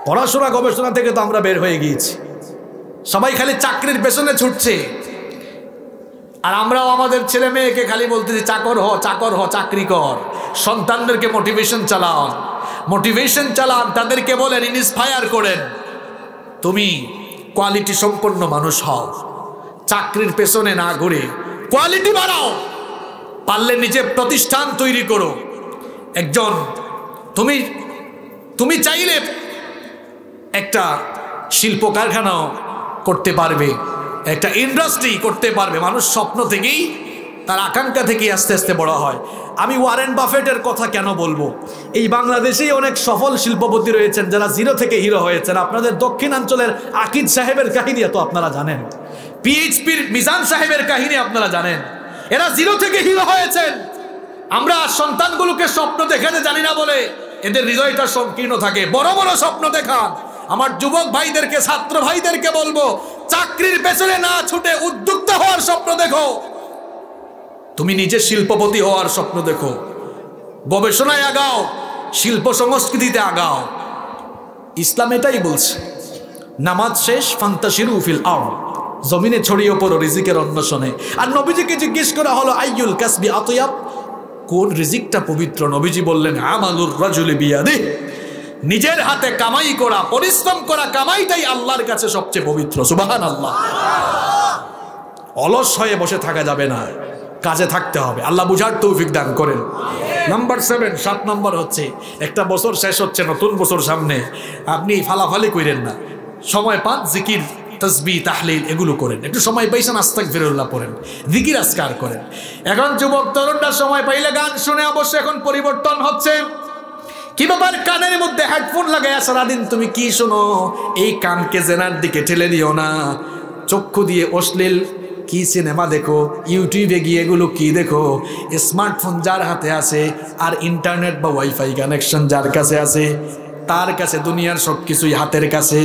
পড়াশোনা গবেষণা থেকে তো আমরা বের হয়ে গিয়েছি। সবাই খালি চাকরির পেছনে ছুটছে, আর আমরাও আমাদের ছেলে মেয়েকে খালি বলতেছি চাকর হ, চাকর হ, চাকরি কর। সন্তানদেরকে মোটিভেশন চালান, তাদেরকে বলেন, ইন্সপায়ার করেন, তুমি কোয়ালিটি সম্পন্ন মানুষ হও, চাকরির পেছনে না ঘুরে কোয়ালিটি বাড়াও। পারলে নিজে প্রতিষ্ঠান তৈরি করো। একজন তুমি চাইলে একটা শিল্প কারখানাও করতে পারবে, একটা ইন্ডাস্ট্রি করতে পারবে। মানুষ স্বপ্ন থেকেই, তার আকাঙ্ক্ষা থেকেই আস্তে আস্তে বড় হয়। আমি ওয়ারেন বাফেটের কথা কেন বলবো? এই বাংলাদেশেই অনেক সফল শিল্পপতি রয়েছেন যারা জিরো থেকে হিরো হয়েছেন। আপনাদের দক্ষিণাঞ্চলের আকিদ সাহেবের কাহিনী তো আপনারা জানেন, পিএইচপির মিজান সাহেবের কাহিনী আপনারা জানেন। এরা জিরো থেকে হিরো হয়েছেন। আমরা সন্তানগুলোকে স্বপ্ন দেখাতে জানি না বলে এদের হৃদয়টা সংকীর্ণ থাকে। বড় বড় স্বপ্ন দেখান। আমার যুবক ভাইদেরকে, ছাত্র ভাইদেরকে বলবো, চাকরির পেছনে না ছুটে উদ্যোক্তা হওয়ার স্বপ্ন দেখো। তুমি নিজে শিল্পপতি হওয়ার স্বপ্ন দেখো। গবেষণায় আগাও, শিল্প সংস্কৃতিতে আগাও। ইসলাম এটাই বলছে। নামাজ শেষ, ফান্তাশিরু ফিল আরদ, জমিনে ছড়িয়ে পড়ো রিজিকের অন্বেষণে। আর নবীজিকে জিজ্ঞেস করা হলো, আইয়ুল কাসবি আতয়াব, কোন রিজিকটা পবিত্র? নবীজি বললেন, আমালুর রাজুলি বিয়াদিহি, নিজের হাতে কামাই করা, পরিশ্রম করা কামাইটাই আল্লাহর কাছে সবচেয়ে পবিত্র। সুবহানাল্লাহ। অলস হয়ে বসে থাকা যাবে না, কাজে থাকতে হবে। আল্লাহ বুঝার তৌফিক দান করেন। নাম্বার 7 নম্বর হচ্ছে, একটা বছর শেষ হচ্ছে, নতুন বছর সামনে, আপনি ফালাফালি করেন না। সময় পান, জিকির, তাসবিহ, তাহলিল এগুলো করেন। একটু সময় পাইছেন, আস্তাগফিরুল্লাহ পড়েন, জিকির আজকার করেন। এখন যুবক তরুণরা সময় পাইলে গান শুনে। অবশ্য এখন পরিবর্তন হচ্ছে। কি ব্যাপার? কানের মধ্যে হেডফোন লাগায় সারাদিন তুমি কি শোনো? এই কানকে জেনার দিকে ঠেলে দিও না। চক্ষু দিয়ে অশ্লীল কি সিনেমা দেখো, ইউটিউবে গিয়ে এগুলো কি দেখো। স্মার্টফোন যার হাতে আছে আর ইন্টারনেট বা ওয়াইফাই কানেকশন যার কাছে আছে, তার কাছে দুনিয়ার সব কিছুই হাতের কাছে।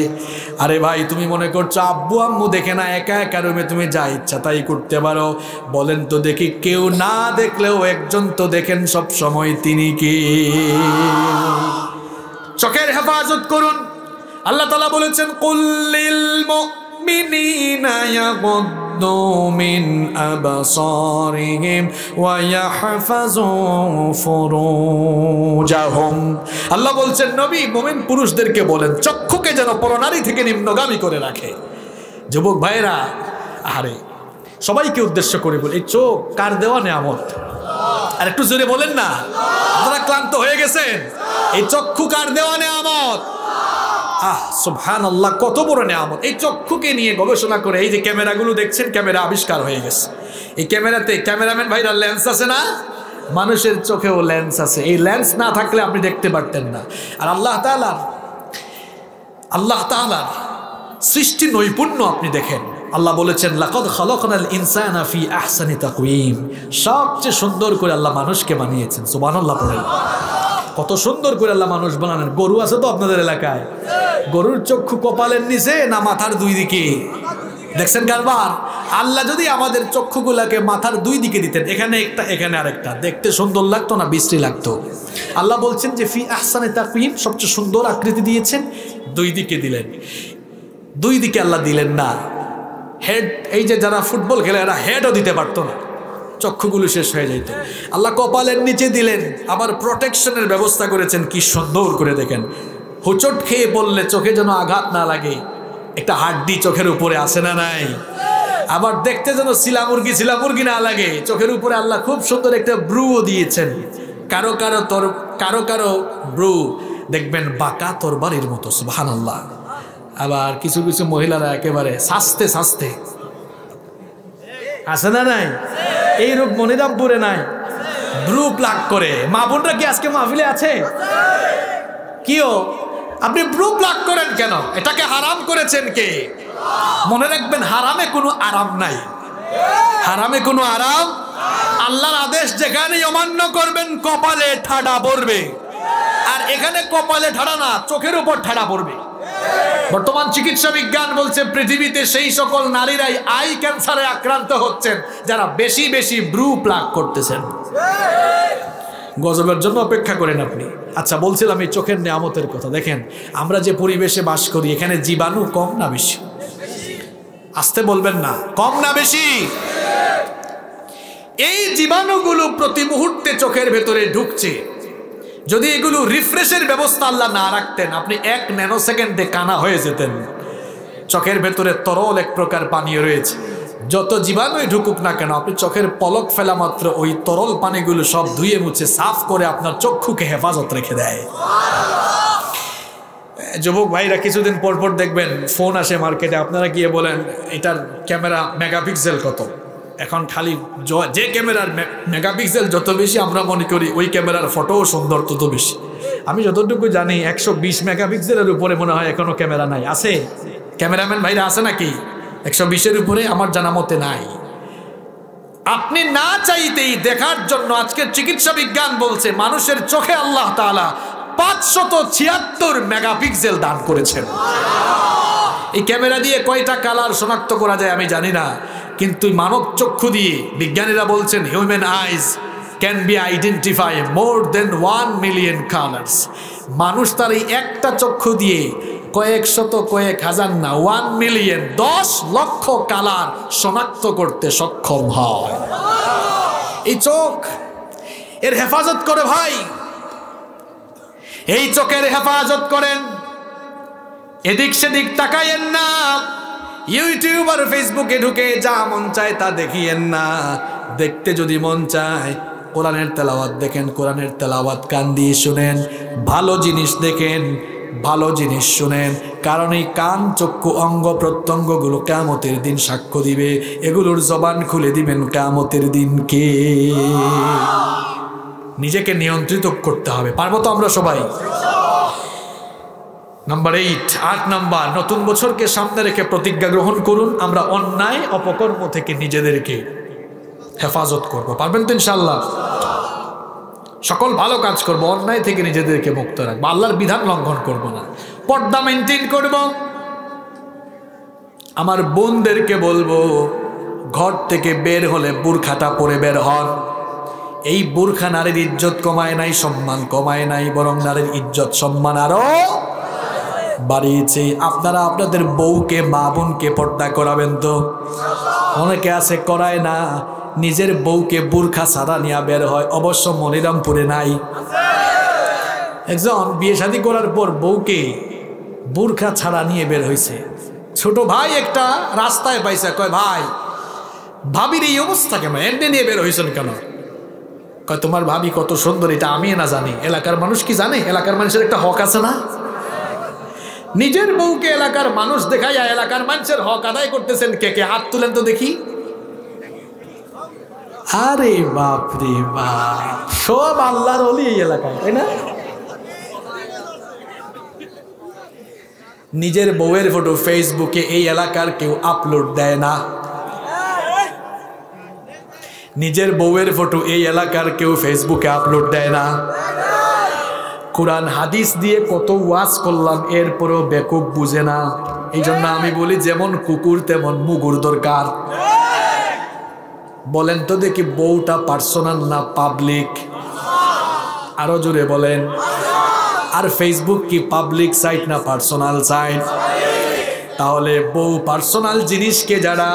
আরে ভাই, তুমি মনে করছো আব্বু আম্মু দেখে না, একা একা রুমে তুমি যা ইচ্ছা তাই করতে পারো? বলেন তো দেখি, কেউ না দেখলেও একজন তো দেখেন সব সময়, তিনি কি? চোখের হেফাজত করুন। আল্লাহ তাআলা বলেছেন, কুল্লিল মুমিনিনা ইয়াগুদ্দু মিন আবসারিহিম ওয়া ইয়াহফাযু ফুরুজাহুম। আল্লাহ বলছেন, নবী মুমিন পুরুষদেরকে বলেন চক্ষুকে যেন পরনারী থেকে নিম্নগামী করে রাখে। যুবক ভাইরা, আরে সবাইকে উদ্দেশ্য করে বলি, এই চোখ কার দেওয়া নিয়ামত? আর একটু জোরে বলেন না, আপনারা ক্লান্ত হয়ে গেছেন। এই চক্ষু কার দেওয়া নিয়ামত? সুবহানাল্লাহ, কত বড় নিয়ামত! এই চক্ষুকে নিয়ে গবেষণা করে এই যে ক্যামেরাগুলো দেখছেন, ক্যামেরা আবিষ্কার হয়ে গেছে। এই ক্যামেরাতে ক্যামেরাম্যান ভাইরা লেন্স আছে না? মানুষের চোখেও লেন্স আছে। এই লেন্স না থাকলে আপনি দেখতে পারতেন না। আর আল্লাহ তাআলার সৃষ্টি নৈপুণ্য আপনি দেখেন। আল্লাহ বলেছেন, লাকাদ খালাকনাল ইনসানা ফি আহসানি তাকওয়িম। সবচেয়ে সুন্দর করে আল্লাহ মানুষকে বানিয়েছেন। সুবহানাল্লাহ পড়েন। কত সুন্দর করে আল্লাহ মানুষ বানালেন। গরু আছে তো আপনাদের এলাকায়? গরুর চক্ষু কপালের নিচে না মাথার দুই দিকে? দেখছেন কারবার? আল্লাহ যদি আমাদের চক্ষুগুলাকে মাথার দুই দিকে দিতেন, এখানে একটা এখানে আরেকটা, দেখতে সুন্দর লাগতো না বিশ্রী লাগতো? আল্লাহ বলছেন যে ফি আহসানি তাকওয়িম, সবচেয়ে সুন্দর আকৃতি দিয়েছেন, দুই দিকে দিলেন। দুই দিকে আল্লাহ দিলেন না হেড। এই যে যারা ফুটবল খেলে এরা হেডও দিতে পারতো না, চক্ষুগুলো শেষ হয়ে যেত। আল্লাহ কপালের নিচে দিলেন, আবার প্রোটেকশনের ব্যবস্থা করেছেন। কি সুন্দর করে দেখেন, হোঁচট খেয়ে বললে চোখে যেন আঘাত না লাগে, একটা হাড্ডি চোখের উপরে আসে না নাই? আবার দেখতে যেন শিলামুরগি না লাগে, চোখের উপরে আল্লাহ খুব সুন্দর একটা ব্রুও দিয়েছেন। কারো কারো ব্রু দেখবেন বাঁকা তরবারির মতো। সুবহানাল্লাহ। আবার কিছু কিছু মহিলারা একেবারে সাজতে আছে না নাই? এই রূপ মনিরামপুরে নাই, ব্রু প্লাক করে। মা বোনরা কি আজকে মাহফিলে আছে? কিও আপনি ব্রু প্লাক করেন কেন? এটাকে হারাম করেছেন কে? মনে রাখবেন, হারামে কোনো আরাম নাই। হারামে কোনো আরাম। আল্লাহর আদেশ যেখানেই অমান্য করবেন কপালে ঠাডা পড়বে। আর এখানে কপালে ঠাডা না, চোখের উপর ঠাডা পড়বে। বর্তমান চিকিৎসা বিজ্ঞান বলছে পৃথিবীতে সেই সকল নারীরাই আই ক্যান্সারে আক্রান্ত হচ্ছেন যারা বেশি বেশি ব্রু প্লাক করতেছেন। গজবের জন্য অপেক্ষা করেন আপনি। আচ্ছা, বলছিলাম এই চোখের নিয়ামতের কথা। দেখেন, আমরা যে পরিবেশে বাস করি, এখানে জীবাণু কম না বেশি? আসতে বলবেন না, কম না বেশি? এই জীবাণুগুলো প্রতি মুহূর্তে চোখের ভেতরে ঢুকছে। যদি এগুলো রিফ্রেশের ব্যবস্থা আল্লাহ না রাখতেন, আপনি 1 ন্যানোসেকেন্ডে কানা হয়ে যেতেন। চোখের ভেতরে তরল এক প্রকার পানীয় রয়েছে, যত জীবাণুই ঢুকুক না কেন, আপনি চোখের পলক ফেলা মাত্র ওই তরল পানিগুলো সব ধুয়ে মুছে সাফ করে আপনার চক্ষুকে হেফাজত রেখে দেয়। যুবক ভাইরা, কিছুদিন পর পর দেখবেন ফোন আসে মার্কেটে, আপনারা গিয়ে বলেন এটার ক্যামেরা মেগাপিক্সেল কত। এখন খালি যে ক্যামেরার মেগাপিক্সেল যত বেশি, আমরা মনে করি ওই ক্যামেরার ফটোও সুন্দর তত বেশি। আমি যতটুকু জানি 120 মেগাপিক্সেলের উপরে মনে হয় এখনো ক্যামেরা নাই। আছে? ক্যামেরাম্যান ভাইরা আছে নাকি? 120-এর উপরে আমার জানা মতে নাই। আপনি না চাইতেই দেখার জন্য আজকের চিকিৎসা বিজ্ঞান বলছে মানুষের চোখে আল্লাহ তাআলা 576 মেগাপিক্সেল দান করেছেন। এই ক্যামেরা দিয়ে কয়টা কালার শনাক্ত করা যায় আমি জানি না, কিন্তু মানব চক্ষু দিয়ে বিজ্ঞানীরা বলছেন human eyes can be identify more than 1 million colours. মানুষ তার এই একটা চক্ষু দিয়ে কয়েক শত, কয়েক হাজার না, 1 মিলিয়ন, 10 লক্ষ কালার শনাক্ত করতে সক্ষম হয়। এই চোখ, এর হেফাজত করে ভাই, এই চোখের হেফাজত করেন। এদিক সেদিক তাকাইয়েন না, ইউটিউব আর ফেসবুকে ঢুকে যা মন চায় তা দেখিয়েন না। দেখতে যদি মন চায় কোরআনের তেলাওয়াত দেখেন, কোরআনের তেলাওয়াত কান দিয়ে শুনেন, ভালো জিনিস দেখেন, ভালো জিনিস শুনেন। কারণ এই কান, চক্ষু, অঙ্গ প্রত্যঙ্গগুলো কিয়ামতের দিন সাক্ষ্য দিবে। এগুলোর জবান খুলে দিবেন কিয়ামতের দিনকে। নিজেকে নিয়ন্ত্রিত করতে হবে। পারবো তো আমরা সবাই? নাম্বার 8 নাম্বার, নতুন বছরকে সামনে রেখে প্রতিজ্ঞা গ্রহণ করুন, আমরা অন্যায় অপকর্ম থেকে নিজেদেরকে হেফাজত করব। পারবেন তো ইনশাআল্লাহ? সকল ভালো কাজ করব, অন্যায় থেকে নিজেদেরকে মুক্ত রাখবো, আল্লাহর বিধান লঙ্ঘন করব না, পর্দা মেনটেন করব। আমার বোনদেরকে বলবো ঘর থেকে বের হলে বুরখাটা পরে বের হন। এই বুরখা নারীর ইজ্জত কমায় নাই, সম্মান কমায় নাই, বরং নারীর ইজ্জত সম্মান আরো বাড়িয়েছে। আপনারা আপনাদের বউকে, মা বোনকে পর্দা করাবেন তো? অনেকে আছে করায় না, নিজের বউকে বুরখা ছাড়া নিয়ে বের হয়। অবশ্য মনিরামপুরে নাই, একজন বিয়ে শাদী করার পর বউকে বুরখা ছাড়া নিয়ে বের হয়েছে। ছোট ভাই একটা রাস্তায় পাইছে, কয় ভাই ভাবির এই অবস্থা কেন, এমনি নিয়ে বের হয়েছেন কেন? কয় তোমার ভাবি কত সুন্দর, এটা আমি না জানি, এলাকার মানুষ কি জানে? এলাকার মানুষের একটা হক আছে না? নিজের বউকে এলাকার মানুষ দেখাইয়া এলাকার মানুষের হক আদায় করতেছেন। কে কে হাত তুলেন তো দেখি। আরে বাপ রে বাপ, সব আল্লাহর ওলি এই এলাকায়, তাই না? নিজের বউয়ের ফটো ফেসবুকে এই এলাকার কেউ আপলোড দেয় না। নিজের বউয়ের ফটো এই এলাকার কেউ ফেসবুকে আপলোড দেয় না। কোরআন হাদিস দিয়ে কত ওয়াজ করলাম, এরপরেও বেকুব বুঝে না। এই জন্য আমি বলি যেমন কুকুর তেমন মুগুর দরকার। বলেন তো দেখি, বউটা পার্সোনাল না পাবলিক? আরো জোরে বলেন। আর ফেসবুক কি পাবলিক সাইট না পার্সোনাল সাইট? তাহলে বউ পার্সোনাল জিনিসকে যারা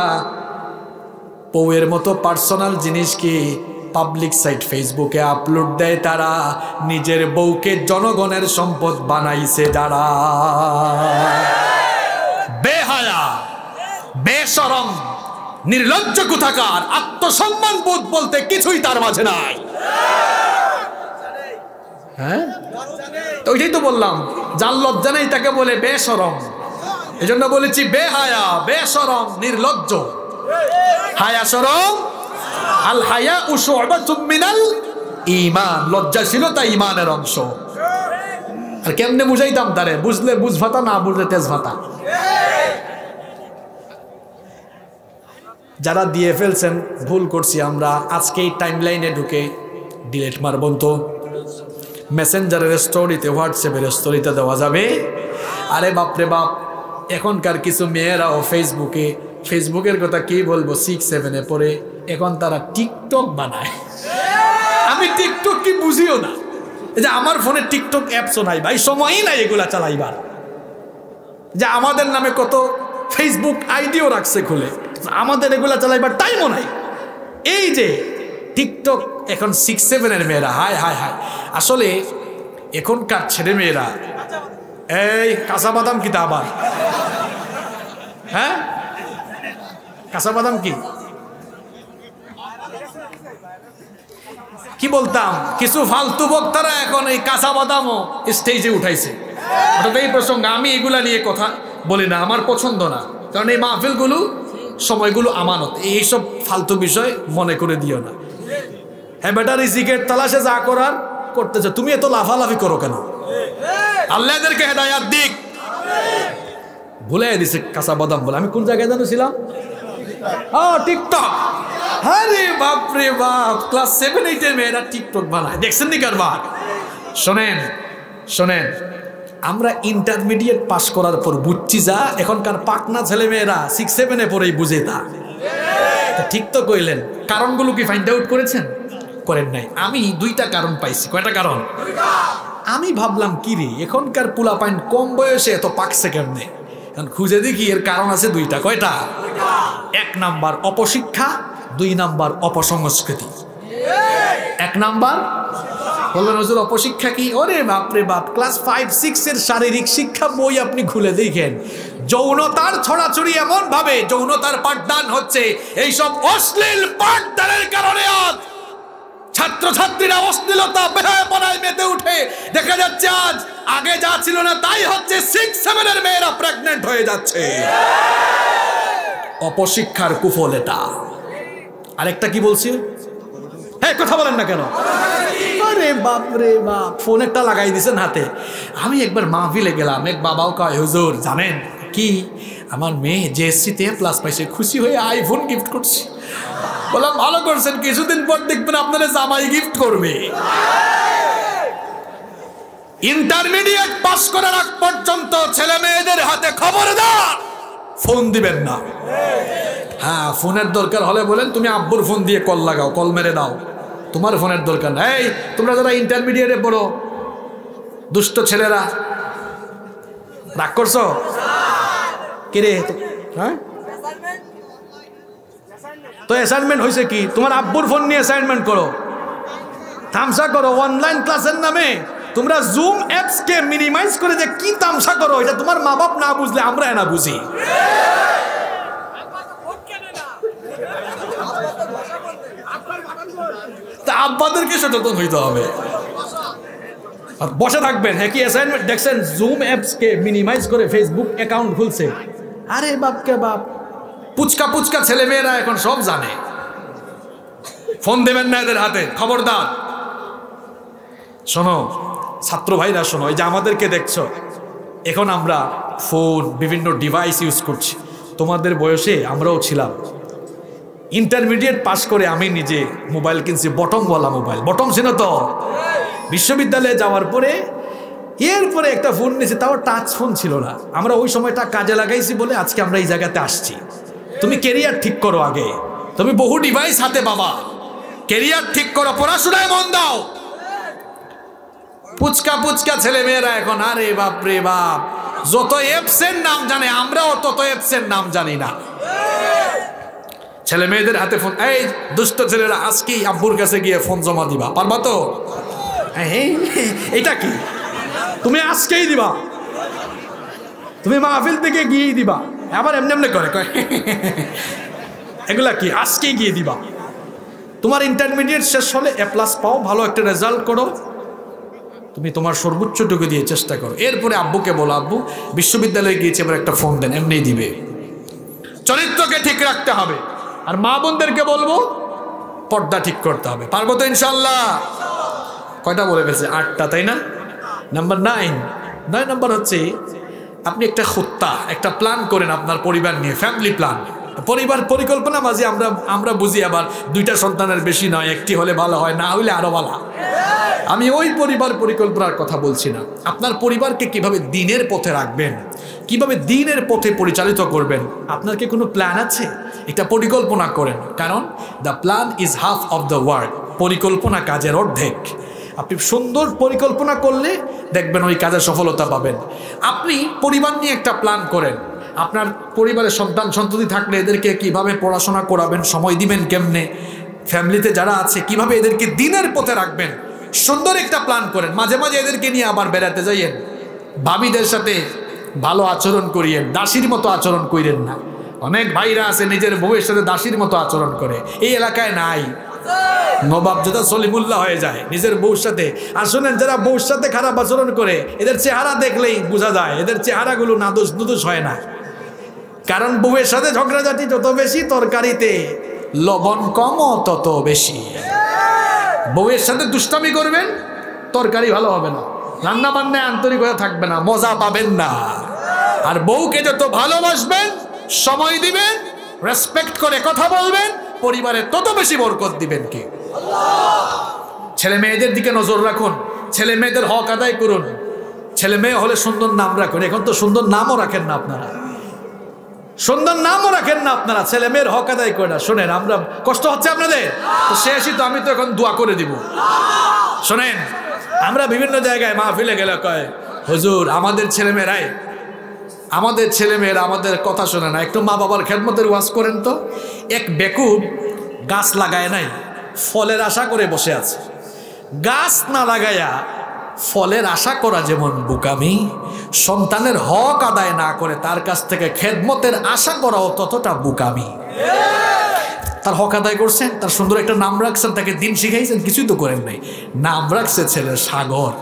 বউয়ের মতো পার্সোনাল জিনিসকে পাবলিক সাইট ফেসবুকে আপলোড দেয়, তারা নিজের বউকে জনগণের সম্পদ বানাইছে। যারা বেহায়া, বেশরম, নির্লজ্জ কোথাকার, আত্মসম্মান বোধ বলতে কিছুই তার মাঝে নাই। হ্যাঁ, ওইটাই তো বললাম, যার লজ্জা নেই তাকে বলে বেশরম। এই জন্য বলেছি বেহায়া, বেশরম, নির্লজ্জ। হায়া শরম, আল হায়া শুআবাতুম মিনাল ঈমান, লজ্জাশীলতা ঈমানের অংশ। আর কেমনে বুঝাইতাম তারে? বুঝলে বুঝ ভাতা, না বুঝলে তেজ ভাতা। যারা দিয়ে ফেলছেন, ভুল করছি আমরা, আজকে এই টাইমলাইনে ঢুকে ডিলিট মারবন তো। মেসেঞ্জারের স্টোরিতে, হোয়াটসঅ্যাপের স্টোরিতে দেওয়া যাবে। আরে বাপরে বাপ, এখনকার কিছু মেয়েরাও ফেসবুকের কথা কি বলবো, 6-7 পড়ে এখন তারা টিকটক বানায়। আমি টিকটক কি বুঝিও না, এই যে আমার ফোনে টিকটক অ্যাপসও নাই ভাই, সময়ই নাই এগুলা চালাইবার। যে আমাদের নামে কত ফেসবুক আইডিও রাখছে খুলে, আমাদের এগুলা চালাইবার টাইমও নাই। এই যে টিকটক এখন 6-7 মেয়েরা, হায় হায় হায়। আসলে এখনকার ছেলে মেয়েরা, এই কাঁচা বাদাম কি তা আবার? হ্যাঁ, কাঁচা বাদাম কি বলতাম, কিছু ফালতু বক্তারা এখন এই কাঁচা বাদামও স্টেজে উঠাইছে। অর্থাৎ এই প্রসঙ্গে আমি এগুলা নিয়ে কথা বলি না, আমার পছন্দ না, কারণ এই মাহফিলগুলো, সময়গুলো আমানত। এইসব ফালতু বিষয় মনে করে দিও না। হ্যাঁ বেটা, রিজিকের তালাশে যা করার করতেছে, তুমি এত লাফালাফি করো কেন? আল্লাহ এদেরকে হেদায়াত দিক। ভুলে দিছে কাঁচা বাদাম বলে। আমি কোন জায়গায় জানিয়েছিলাম? টিকটক। আরে বাপরে বাপ, ক্লাস 7-8 মেয়েরা টিকটক বানায়, দেখছেন নি কারবার? শোনেন শোনেন, আমরা ইন্টারমিডিয়েট পাস করার পর বুঝছি যা, এখনকার পাকনা ছেলে মেয়েরা 6-7 পরেই বুঝে তা। ঠিক তো কইলেন। কারণগুলো কি ফাইন্ড আউট করেছেন? করেন নাই। আমি 2টা কারণ পাইছি। কয়টা কারণ? আমি ভাবলাম কি রে, এখনকার পোলা পাইন কম বয়সে এত পাকছে কেমনে? খুঁজে দেখি এর কারণ আছে 2টা। কয়টা? 1 নাম্বার অপশিক্ষা, 2 নাম্বার অপসংস্কৃতি। 1 নাম্বার বললেন হুজুর অপশিক্ষা কি? ওরে বাপরে বাপ, ক্লাস 5-6 এর শারীরিক শিক্ষা বই আপনি খুলে দেখেন, যৌনতার ছড়াছড়ি এমন ভাবে যৌনতার পাঠদান হচ্ছে, এইসব অশ্লীল পাঠদানের কারণে আজ ছাত্রছাত্রীরা অশ্লীলতা বেহায়াপনায় মেতে উঠে। দেখা যাচ্ছে আজ আগে যা ছিল না তাই হচ্ছে, 6-7 এর মেয়েরা প্রেগনেন্ট হয়ে যাচ্ছে। অপশিক্ষার কুফল এটা। আরেকটা কি বলছি? হ্যাঁ, কথা বলেন না কেন? আরে বাপরে বাপ, ফোন একটা লাগাই দিয়েছেন হাতে। আমি একবার মাহফিলে গেলাম, এক বাবাও কয় হুজুর জানেন কি, আমার মেয়ে JSC-তে A+ পাইছে, খুশি হয়ে আইফোন গিফট করছি। বললাম ভালো করছেন, কিছুদিন পর দেখবেন আপনারা জামাই গিফট করবে। ইন্টারমিডিয়েট পাস করার আগ পর্যন্ত ছেলে মেয়েদের হাতে খবরদার ফোন দিবেন না। হ্যাঁ, ফোনের দরকার হলে বলেন তুমি আব্বুর ফোন দিয়ে কল লাগাও, কল মেরে দাও, তোমার ফোনের দরকার নাই। এই তোমরা যারা ইন্টারমিডিয়েটে পড়ো, দুষ্ট ছেলেরা, রাগ করছো কিরে? হ্যাঁ, তো অ্যাসাইনমেন্ট হয়েছে কি? তোমার আব্বুর ফোন নিয়ে অ্যাসাইনমেন্ট করো, তামসা করো। অনলাইন ক্লাসের নামে তোমরা জুম অ্যাপস কে মিনিমাইজ করে যে কি তামসা করো, এটা তোমার মা বাপ না বুঝলে আমরা না বুঝি। তা আব্বাদেরকে সচেতন হইতে হবে, বসে থাকবেন। হ্যাঁ, কি অ্যাসাইনমেন্ট দেখছেন? জুম অ্যাপস কে মিনিমাইজ করে ফেসবুক অ্যাকাউন্ট খুলছে। আরে বাপকে বাপ, পুচকা পুচকা ছেলে মেয়েরা এখন সব জানে। ফোন দেবেন না এদের হাতে, খবরদার। শোনো ছাত্র ভাইরা, শোনো, এই যে আমাদেরকে দেখছো, এখন আমরা ফোন, বিভিন্ন ডিভাইস ইউজ করছি। তোমাদের বয়সে আমরাও ছিলাম। ইন্টারমিডিয়েট পাস করে আমি নিজে মোবাইল কিনছি, বটমওয়ালা মোবাইল। বটম ছিল তো। বিশ্ববিদ্যালয়ে যাওয়ার পরে এরপরে একটা ফোন নিয়েছি, তাও টাচ ফোন ছিল না। আমরা ওই সময়টা কাজে লাগাইছি বলে আজকে আমরা এই জায়গাতে আসছি। তুমি কেরিয়ার ঠিক করো আগে, তুমি বহু ডিভাইস হাতে বাবা, কেরিয়ার ঠিক করো, পড়াশোনায় মন দাও। পুচকা পুচকা ছেলে মেয়েরা এখন, আরে বাপ রে বাপ, যত অ্যাপসের নাম জানে আমরাও তত অ্যাপসের নাম জানি না। ছেলে মেয়েদের হাতে ফোন। এই দুষ্ট ছেলেরা, আজকেই আব্বুর কাছে গিয়ে ফোন জমা দিবা, পারবা তো? এটা কি তুমি আজকেই দিবা? তুমি মাহফিল থেকে গিয়েই দিবা? আবার এমনি এমনি করে কয় এগুলা কি? আজকেই গিয়ে দিবা। তোমার ইন্টারমিডিয়েট শেষ হলে A+ পাও, ভালো একটা রেজাল্ট করো, তুমি তোমার সর্বোচ্চটুকু দিয়ে চেষ্টা করো। এরপরে আব্বুকে বলো, আব্বু বিশ্ববিদ্যালয়ে গিয়েছে, এবার একটা ফোন দেন, এমনি দিবে। চরিত্রকে ঠিক রাখতে হবে। আর মা বোনদেরকে বলবো পর্দা ঠিক করতে হবে। পারবো তো ইনশাল্লাহ? কয়টা বলে ফেলছে? 8টা, তাই না? নাম্বার 9 নাম্বার হচ্ছে আপনি একটা প্ল্যান করেন আপনার পরিবার নিয়ে, ফ্যামিলি প্ল্যান। পরিবার পরিকল্পনা মাঝে আমরা বুঝি আবার 2টা সন্তানের বেশি নয়, একটি হলে ভালো হয়, না হলে আরো ভালো। আমি ওই পরিবার পরিকল্পনার কথা বলছি না। আপনার পরিবারকে কিভাবে দিনের পথে রাখবেন, কিভাবে দিনের পথে পরিচালিত করবেন, আপনার কি কোনো প্ল্যান আছে? এটা পরিকল্পনা করেন, কারণ the plan is half of the work. পরিকল্পনা কাজের অর্ধেক। আপনি সুন্দর পরিকল্পনা করলে দেখবেন ওই কাজে সফলতা পাবেন। আপনি পরিবার নিয়ে একটা প্ল্যান করেন, আপনার পরিবারের সন্তান সন্ততি থাকলে এদেরকে কিভাবে পড়াশোনা করাবেন, সময় দিবেন কেমনে, ফ্যামিলিতে যারা আছে কিভাবে এদেরকে দিনের পথে রাখবেন, সুন্দর একটা প্ল্যান করেন। মাঝে মাঝে এদেরকে নিয়ে আবার বেড়াতে যাইয়েন, ভাবিদের সাথে ভালো আচরণ করিয়েন, দাসীর মতো আচরণ করিয়েন না। অনেক ভাইরা আছে নিজের বউয়ের সাথে দাসীর মতো আচরণ করে, এই এলাকায় নাই। নবাব যেটা সলিমুল্লাহ হয়ে যায় নিজের বউর সাথে। আর শোনেন, যারা বউর সাথে খারাপ আচরণ করে এদের চেহারা দেখলেই বোঝা যায় এদের চেহারাগুলো নাদুস নুদুস হয় না। কারণ বউয়ের সাথে ঝগড়াঝাটি যত বেশি, তরকারিতে লবণ কম তত বেশি। বউয়ের সাথে দুষ্টামি করবেন, তরকারি ভালো হবে না, রান্না বান্নায় আন্তরিকতা থাকবে না, মজা পাবেন না। আর বউকে যত ভালোবাসবেন, সময় দিবেন, রেসপেক্ট করে কথা বলবেন, পরিবারে তত বেশি বরকত দিবেন কে? ছেলে মেয়েদের দিকে নজর রাখুন, ছেলে মেয়েদের হক আদায় করুন। ছেলে মেয়ে হলে সুন্দর নাম রাখুন। এখন তো সুন্দর নামও রাখেন না আপনারা, সুন্দর নামও রাখেন না আপনারা, ছেলে মেয়ের হক আদায় করে না। শোনেন, আমরা কষ্ট হচ্ছে আপনাদের, তো শেষই তো আমি তো এখন দোয়া করে দিব। শোনেন, আমরা বিভিন্ন জায়গায় মাহফিলে গেলে কয়, হুজুর আমাদের ছেলেমেয়েরা আমাদের কথা শোনে না, একটু মা বাবার খেদমতের ওয়াজ করেন তো। এক বেকুব গাছ লাগায় নাই, ফলের আশা করে বসে আছে। গাছ না লাগায়া ফলের আশা করা যেমন বোকামি, সন্তানের হক আদায় না করে তার কাছ থেকে খেদমতের আশা করাও ততটা বোকামি। তার হক আদায় করছেন, তার সুন্দর একটা নাম রাখছেন, তাকে দিন শিখাইছেন, কিছুই তো করেন নাই। নাম রাখছে ছেলের সাগর,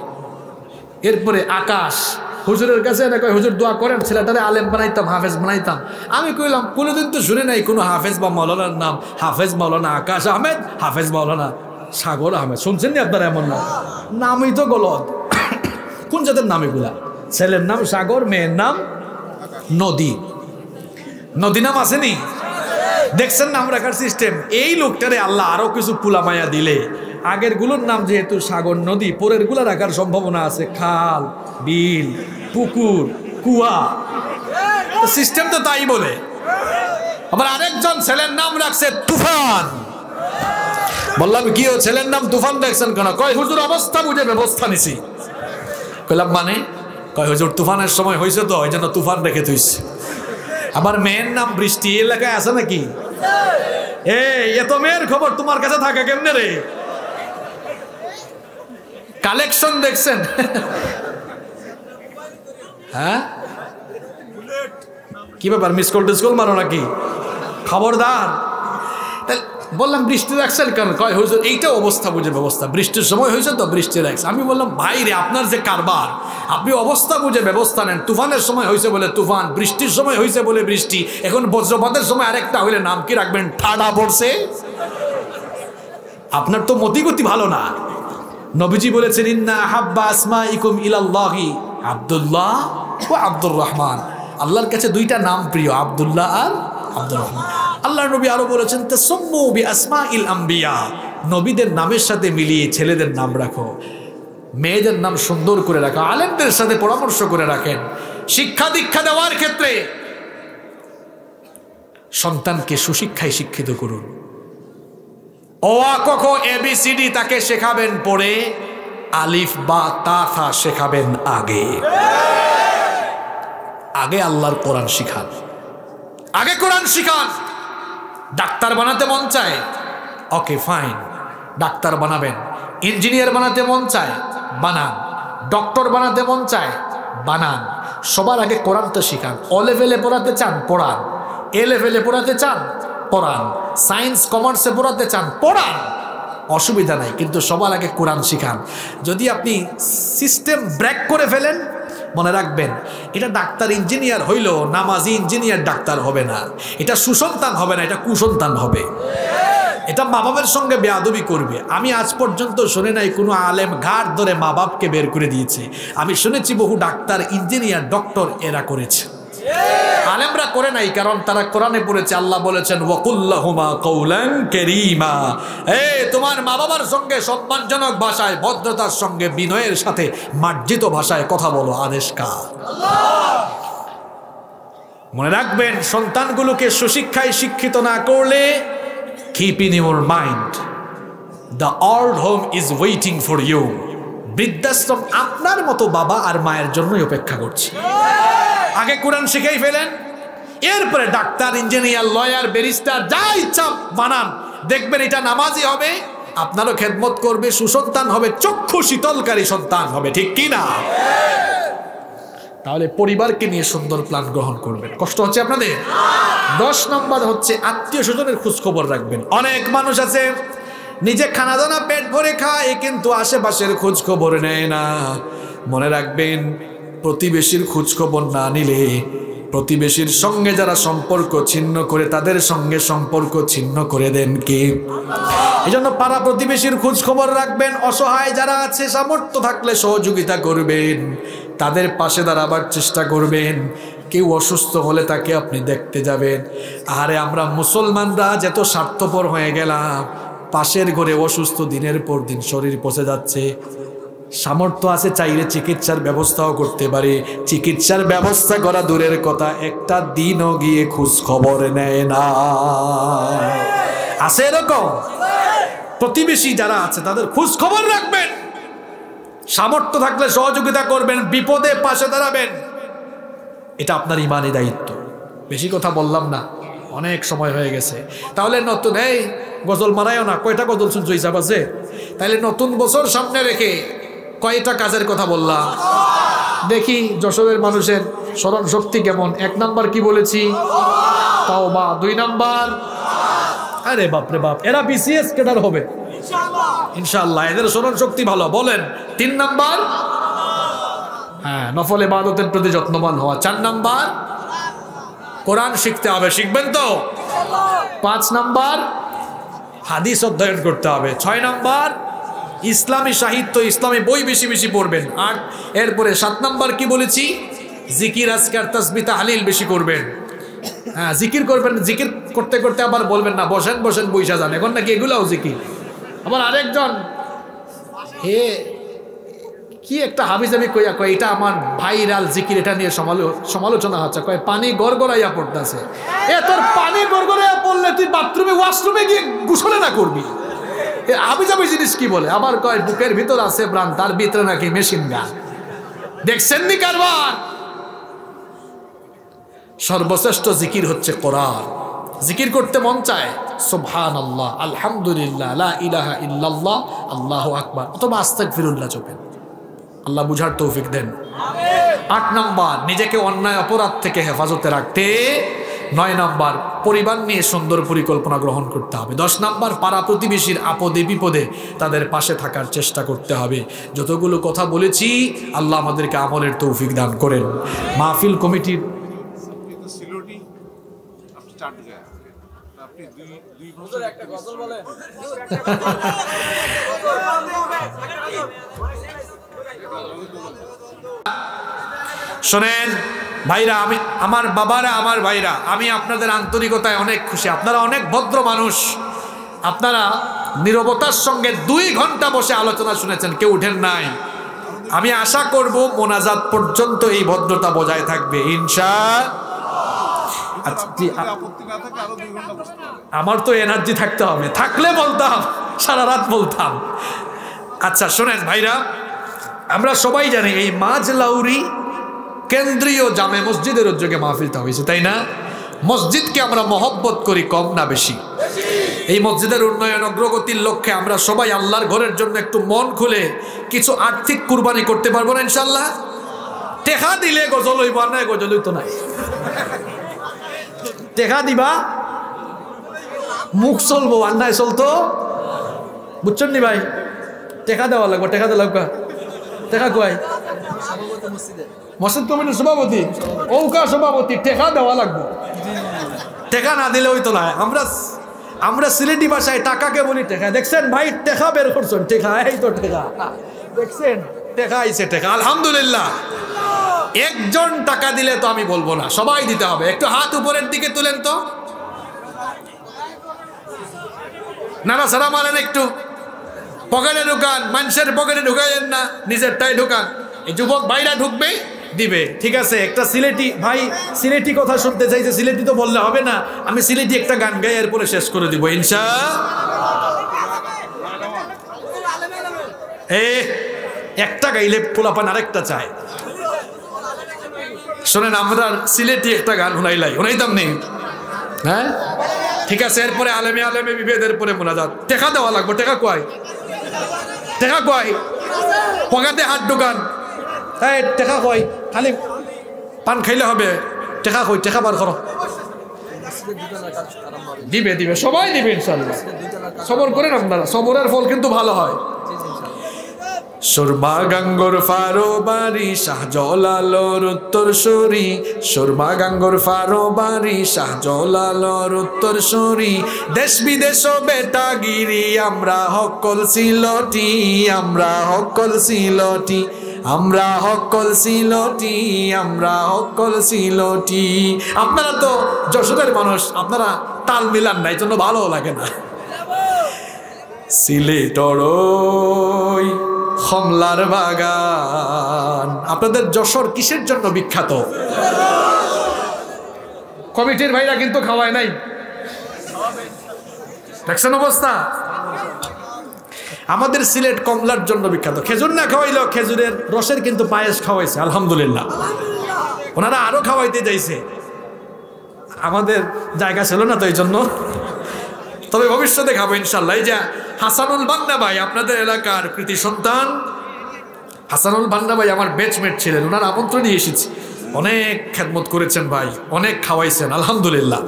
এরপরে আকাশ। হুজুরের কাছে হুজুর দোয়া করেন ছেলেটারে আলেম বানাইতাম, হাফেজ বানাইতাম। আমি কইলাম কোনোদিন তো শুনে নাই কোনো হাফেজ বা মৌলানার নাম হাফেজ মাওলানা আকাশ আহমেদ, হাফেজ মাওলানা সাগর আহমেদ। শুনছেন নি আপনারা? এমন নামই তো গলত। কোন জাতের নাম এগুলা? ছেলের নাম সাগর, মেয়ের নাম নদী। নদী নাম আসেনি? দেখছেন নাম রাখার সিস্টেম। এই লোকটারে আল্লাহ আরো কিছু পুলামায়া দিলে আগের গুলোর নাম যেহেতু সাগর নদী, পরের গুলা রাখার সম্ভাবনা আছে খাল, বিল, পুকুর, কুয়া। সিস্টেম তো তাই বলে। আবার আরেকজন ছেলের নাম রাখছে তুফান। বললাম কি ও ছেলের নাম তুফান রাখছেন কেন? কয় হুজুর অবস্থা বুঝে ব্যবস্থা নিছি। কইলাম মানে? কয় হুজুর তুফানের সময় হয়েছে তো ওই জন্য তুফান রেখে তুইছে। আমার মেয়ের নাম বৃষ্টি, এলাকায় আছে নাকি? এত মেয়ের খবর তোমার কাছে থাকে কেমনে রে? কালেকশন দেখছেন? হ্যাঁ, কি ব্যাপার, মিস কল টিসকল মারো নাকি? খবরদার। বললাম বৃষ্টি রাখছেন কেন? কয় হুজুর এইটা অবস্থা বুঝে ব্যবস্থা, বৃষ্টির সময় হয়েছে তো বৃষ্টি রাখছে। আমি বললাম ভাই রে, আপনার যে কারবার, আপনি অবস্থা বুঝে ব্যবস্থা নেন। তুফানের সময় হয়েছে বলে তুফান, বৃষ্টির সময় হয়েছে বলে বৃষ্টি, এখন বজ্রপাতের সময় আরেকটা হইলে নাম কি রাখবেন? ঠাডা পড়ছে। আপনার তো মতিগতি ভালো না। নবীজি বলেছেন ইন্না হাব্বা আসমাইকুম ইলাল্লাহি আব্দুল্লাহ ওয়া আব্দুর রহমান। আল্লাহর কাছে দুইটা নাম প্রিয়, আব্দুল্লাহ আর আব্দুর রহমান। আল্লাহর নবী আরো বলেছেন তাসাম্মু বিআসমাইল আম্বিয়া, নবীদের নামের সাথে মিলিয়ে ছেলেদের নাম রাখো, মেয়েদের নাম সুন্দর করে রাখো। আলেমদের সাথে পরামর্শ করে রাখেন। শিক্ষা দীক্ষা দেওয়ার ক্ষেত্রে সন্তানকে সুশিক্ষায় শিক্ষিত করুন। অ আ ক খ এবিসিডি তাকে শেখাবেন পরে, আলিফ বা তা থা শেখাবেন আগে। আগে আল্লাহর কোরআন শিখান, আগে কোরআন শিখান। ডাক্তার বানাতে মন চায়, ওকে ফাইন, ডাক্তার বানাবেন। ইঞ্জিনিয়ার বানাতে মন চায়, বানান। ডক্টর বানাতে মন চায়, বানান। সবার আগে কোরআনটা শিখান। ও লেভেলে পড়াতে চান, পড়ান। এ লেভেলে পড়াতে চান, পড়ান। সায়েন্স কমার্সে পড়াতে চান, পড়ান, অসুবিধা নাই, কিন্তু সবার আগে কোরআন শিখান। যদি আপনি সিস্টেম ব্রেক করে ফেলেন, মনে রাখবেন এটা ডাক্তার ইঞ্জিনিয়ার হইল, নামাজি ইঞ্জিনিয়ার ডাক্তার হবে না। এটা সুসন্তান হবে না, এটা কুসন্তান হবে। এটা মা বাবার সঙ্গে বেয়াদবি করবে। আমি আজ পর্যন্ত শুনে নাই কোনো আলেম ঘাট ধরে মা বাপকে বের করে দিয়েছে। আমি শুনেছি বহু ডাক্তার, ইঞ্জিনিয়ার, ডক্টর এরা করেছে, আলেমরা করে নাই। কারণ তারা কোরআনে পড়েছে, আল্লাহ বলেছেন ওয়াকুল্লাহুমা কওলান কারীমা। তোমার মা বাবার সঙ্গে সম্মানজনক ভাষায়, ভদ্রতার সঙ্গে, বিনয়ের সাথে মার্জিত ভাষায় কথা বলো। আদেশ কার? আল্লাহ। মনে রাখবেন, সন্তানগুলোকে সুশিক্ষায় শিক্ষিত না করলে, keep in your mind the old home is waiting for you. বৃদ্ধাশ্রম আপনার মতো বাবা আর মায়ের জন্যই অপেক্ষা করছে। আগে কোরআন শিখাই ফেলেন, এরপরে ডাক্তার, ইঞ্জিনিয়ার, লয়ার, ব্যারিস্টার যা ইচ্ছা বানান। দেখবেন এটা নামাজি হবে, আপনারও খেদমত করবে, সুসন্তান হবে, চক্ষু শীতলকারী সন্তান হবে। ঠিক কি না? তাহলে পরিবারকে নিয়ে সুন্দর প্ল্যান গ্রহণ করবেন। কষ্ট হচ্ছে আপনাদের? 10 নম্বর হচ্ছে আত্মীয় স্বজনের খোঁজ খবর রাখবেন। অনেক মানুষ আছে নিজে খানা দানা পেট ভরে খায়, কিন্তু আশেপাশের খোঁজ খবর নেয় না। মনে রাখবেন, প্রতিবেশীর খোঁজ খবর না নিলে, প্রতিবেশীর সঙ্গে যারা সম্পর্ক ছিন্ন করে, তাদের সঙ্গে সম্পর্ক ছিন্ন করে দেন কে? এই জন্য পাড়া প্রতিবেশীর খোঁজ খবর রাখবেন। অসহায় যারা আছে, সামর্থ্য থাকলে সহযোগিতা করবেন, তাদের পাশে দাঁড়াবার চেষ্টা করবেন। কেউ অসুস্থ হলে তাকে আপনি দেখতে যাবেন। আরে আমরা মুসলমানরা যত স্বার্থপর হয়ে গেলাম, পাশের ঘরে অসুস্থ, দিনের পর দিন শরীর পচে যাচ্ছে, সামর্থ্য আছে চাইলে চিকিৎসার ব্যবস্থাও করতে পারে। চিকিৎসার ব্যবস্থা করা দূরের কথা, একটা দিনও গিয়ে খোঁজ খবর নেয় না। আছে এরকম? প্রতিবেশী যারা আছে তাদের খোঁজ খবর রাখবেন, সামর্থ্য থাকলে সহযোগিতা করবেন, বিপদে পাশে দাঁড়াবেন। এটা আপনার ইমানি দায়িত্ব। বেশি কথা বললাম না, অনেক সময় হয়ে গেছে। তাহলে নতুন এই গজল মারায়ও না। কয়টা গজল শুনছো হিসাব আছে? তাহলে নতুন বছর সামনে রেখে কয়টা কাজের কথা বললাম দেখি। যশোরের মানুষের স্মরণ শক্তি কেমন? 1 নাম্বার কি বলেছি? তাওবা। 2 নাম্বার, আরে বাপরে বাপ, এরা বিসিএস ক্যাডার হবে ইনশাআল্লাহ, এদের স্মরণ শক্তি ভালো। বলেন 3 নাম্বার, হ্যাঁ, নফল ইবাদতের প্রতি যত্নবান হওয়া। 4 নাম্বার, কোরআন শিখতে হবে, শিখবেন তো? 5 নাম্বার, হাদিস অধ্যয়ন করতে হবে। 6 নাম্বার, ইসলামী সাহিত্য, ইসলামী বই বেশি বেশি পড়বেন। 8, এরপরে 7 নাম্বার কি বলেছি? জিকির, আজকার, তাসবিহ, তাহলিল বেশি করবেন। হ্যাঁ জিকির করবেন, জিকির করতে করতে আবার বলবেন না বসেন বসেন বইসা যান, এখন নাকি এগুলাও জিকির। আবার আরেকজন হে কি একটা হাবিজাবি কইয়া কয় এটা আমার ভাইরাল জিকির, এটা নিয়ে সমালোচনা হচ্ছে, কয় পানি গড়গড়াইয়া পড়তেছে। এ তোর পানি গড়গড়াইয়া পড়লে তুই বাথরুমে ওয়াশরুমে গিয়ে গোসলে না করবি? এ হাবিজাবি জিনিস কি বলে? আবার কয় বুকের ভিতর আছে প্রাণ, তার ভিতরে নাকি মেশিন গান। দেখছেন নি কারবার? সর্বশ্রেষ্ঠ জিকির হচ্ছে কোরআন। জিকির করতে মন চায় সুবহানাল্লাহ, আলহামদুলিল্লাহ, লা ইলাহা ইল্লাল্লাহ, আল্লাহু আকবার, অথবা আস্তাগফিরুল্লাহ চোখেন। আল্লাহ বুঝার তৌফিক দেন। 8 নাম্বার, নিজেকে অন্যায় অপরাধ থেকে হেফাজতে রাখতে। 9 নাম্বার, পরিবার নিয়ে সুন্দর পরিকল্পনা গ্রহণ করতে হবে। 10 নাম্বার, পাড়া প্রতিবেশীর আপদে বিপদে তাদের পাশে থাকার চেষ্টা করতে হবে। যতগুলো কথা বলেছি আল্লাহ আমাদেরকে আমলের তৌফিক দান করেন। মাহফিল কমিটির শোনেন ভাইরা, আমার বাবারা, আমার ভাইরা, আমি আপনাদের আন্তরিকতায় অনেক খুশি। আপনারা অনেক ভদ্র মানুষ। আপনারা নীরবতার সঙ্গে 2 ঘন্টা বসে আলোচনা শুনেছেন, কেউ উঠেন নাই। আমি আশা করব মোনাজাত পর্যন্ত এই ভদ্রতা বজায় থাকবে ইনশাআল্লাহ। আমার তো এনার্জি থাকতে হবে, থাকলে বলতাম, সারা রাত বলতাম। আচ্ছা শোনেন ভাইরা, আমরা সবাই জানি এই মাঝলাউরি কেন্দ্রীয় জামে মসজিদের উদ্যোগে মাহফিলটা হয়েছে, তাই না? মসজিদকে আমরা মহব্বত করি কম না বেশি? এই মসজিদের উন্নয়ন অগ্রগতির লক্ষ্যে আমরা সবাই আল্লাহর ঘরের জন্য একটু মন খুলে কিছু আর্থিক কুরবানি করতে পারবো না ইনশাল্লাহ? টেকা দিলে গজল হইব না, গজল হইতো না। টেকা দিবা মুখ চলবো, আন্নায় চলতো, বুঝছেন নি ভাই? টেকা দেওয়া লাগবো, টেকা দেওয়া লাগবে। টেকা কয় মসজিদ কমিটির সভাপতি, ওকা সভাপতি, টেকা দেওয়া লাগবো। টেকা না দিলে হইতো না। আমরা সিলেটি ভাষায় টাকাকে বলি টেকা। দেখছেন ভাই, টেকা বের করছেন, টেকা, এই তো টেকা, দেখছেন টেকা আইছে, টেকা, আলহামদুলিল্লাহ। একজন টাকা দিলে তো আমি বলবো না, সবাই দিতে হবে। একটু হাত উপরের দিকে তুলেন তো, নানা সারা মারেন, একটু পকেটে ঢুকান, মানুষের পকেটে ঢুকাইয়েন না, নিজেরটাই ঢুকান। এই যুবক ভাইরা ঢুকবে, দিবে, ঠিক আছে। একটা সিলেটি ভাই সিলেটি কথা শুনতে চাইছে, সিলেটি তো বললে হবে না, আমি সিলেটি একটা গান গাই এরপরে শেষ করে দিব ইনশাআল্লাহ। একটা গাইলে পোলাপান আরেকটা চায়। শোনেন, আমরা সিলেটি একটা গান শুনাইতাম নেই, হ্যাঁ ঠিক আছে। এরপরে আলেমে আলেমে বিভেদের পরে মোনাজাত। টেকা দেওয়া লাগবো, টেকা কয়, টেকা কয়, পকেটে হাত ঢুকান, এই টেকা কয়, খালি পান খাইলে হবে, টেকা কই, টেকা বার করো। দিবে দিবে, সবাই দিবে ইনশাআল্লাহ। সবর করেন আপনারা, সবরের ফল কিন্তু ভালো হয়। সুরমা গাঙ্গর ফারো বাড়ি শাহজালালর উত্তরসূরি, সুরমা গাঙ্গর ফারো বাড়ি শাহজালালর উত্তরসূরি, দেশ বিদেশ বেটাগিরি আমরা হকল সিলটি, আমরা হকল সিলটি, আমরা হকল সিলটি, আমরা হকল সিলটি। আপনারা তো যশোরের মানুষ, আপনারা তাল মিলান না, এই জন্য ভালো লাগে না। সিলেটর কমলার বাগান। আপনাদের যশোর কিসের জন্য বিখ্যাত? কমিটির ভাইরা কিন্তু খাওয়ায় নাই, দেখছেন অবস্থা। আমাদের সিলেট কমলার জন্য বিখ্যাত। খেজুর না খাওয়াইলেও খেজুরের রসের কিন্তু পায়েস খাওয়াইছে, আলহামদুলিল্লাহ। ওনারা আরো খাওয়াইতে যাইছে, আমাদের জায়গা ছিল না তো এই জন্য। তবে ভবিষ্যতে খাবো ইনশাল্লাহ। এই যে হাসানুল বান্না ভাই, আপনাদের এলাকার কৃতি সন্তান হাসানুল বান্না ভাই আমার ব্যাচমেট ছিলেন, ওনার আমন্ত্রণে এসেছি। অনেক খেদমত করেছেন ভাই, অনেক খাওয়াইছেন, আলহামদুলিল্লাহ।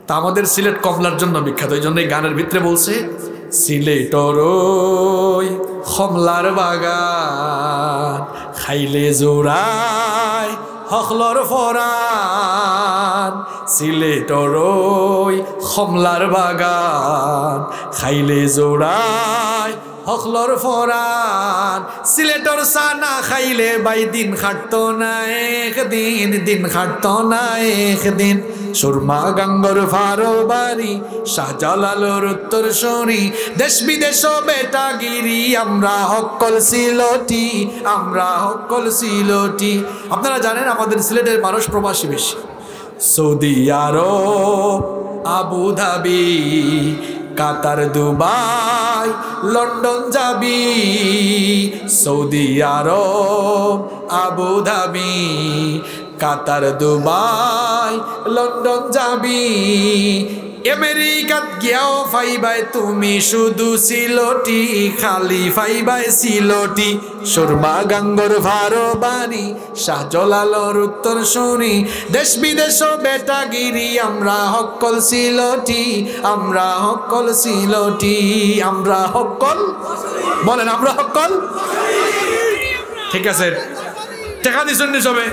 তা আমাদের সিলেট কমলার জন্য বিখ্যাত, এই জন্য এই গানের ভিতরে বলছে সিলেটর কমলার বাগান, খাইলে জোড়ায় হকলর ফরান, সিলেটর কমলার বাগান, খাইলে জোড়ায় হকলর ফরান সিলেটর সানা খাইলে বাই দিন খাটতো না একদিন দিন খাটতো না একদিন সুরমা গাঙ্গর ফারো বাড়ি শাহজালালোর উত্তর শনি দেশ বিদেশ বেটাগিরি আমরা হকল সিলটি আমরা হকল সিলটি আপনারা জানেন আমাদের সিলেটের মানুষ প্রবাসী বেশি Saudi Arab Abu Dhabi Qatar Dubai London যাবি Saudi Arab Abu Dhabi Qatar Dubai London যাবি আমেরিকাত গিয়াও ফাইবাই তুমি শুধু সিলটি খালি ফাইবাই সিলটি সুরমা গাঙ্গর ভারো বাণী শাহজালালোর উত্তর শুনি দেশ বিদেশ বেটাগিরি আমরা হকল সিলটি আমরা হকল সিলটি আমরা হকল বলেন আমরা হকল ঠিক আছে টাকা দিয়েছেন সবে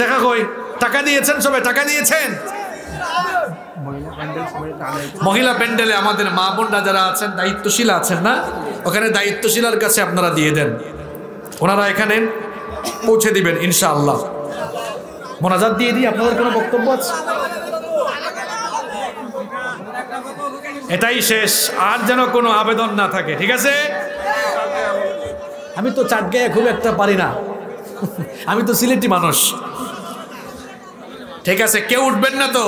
টাকা কই টাকা দিয়েছেন সবে টাকা দিয়েছেন মহিলা প্যান্ডেলে আমাদের মা বোনরা যারা আছেন দায়িত্বশীল আছেন না ওখানে দায়িত্বশীলার কাছে আপনারা দিয়ে দেন ওনারা এখানে পৌঁছে দিবেন ইনশাআল্লাহ মোনাজাত দিয়ে দিই আপনাদের কোনো বক্তব্য আছে এটাই শেষ আর যেন কোনো আবেদন না থাকে ঠিক আছে আমি তো চাটগাঁয়ে খুব একটা পারি না আমি তো সিলেটি মানুষ ঠিক আছে কেউ উঠবেন না তো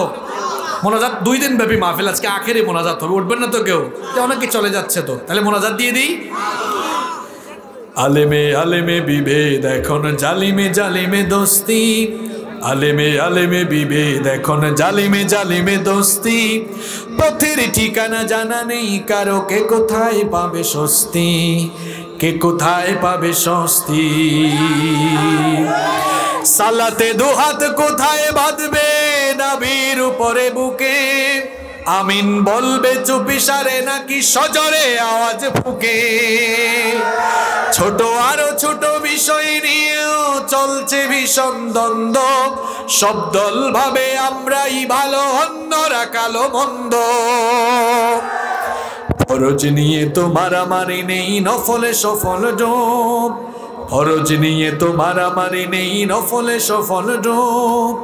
মোনাজাত 2 দিন ব্যাপী মাহফিল আজকে আখেরি মোনাজাত হবে উঠবেন না তো কেউ অনেকে চলে যাচ্ছে তো তাহলে মোনাজাত দিয়ে দিই আলেমে আলেমে বিভেদ এখন জালিমে জালিমে দোস্তি আলেমে আলেমে বিভেদ এখন জালিমে জালিমে দোস্তি পথের ঠিকানা জানা নেই কারো কে কোথায় পাবে স্বস্তি কে কোথায় পাবে স্বস্তি সালাতে দুহাত কোথায় বাঁধবে নাভির উপরে বুকে আমিন বলবে চুপিসারে নাকি সজরে আওয়াজ ফুকে ছোট আরো ছোট বিষয় নিয়েও চলছে ভীষণ দ্বন্দ্ব সব দল ভাবে আমরাই ভালো অন্যরা কালো মন্দ ফরজ নিয়ে তো মারামারি নেই নফলে সফল ডোব ফরজ নিয়ে তো মারামারি নেই নফলে সফল ডোব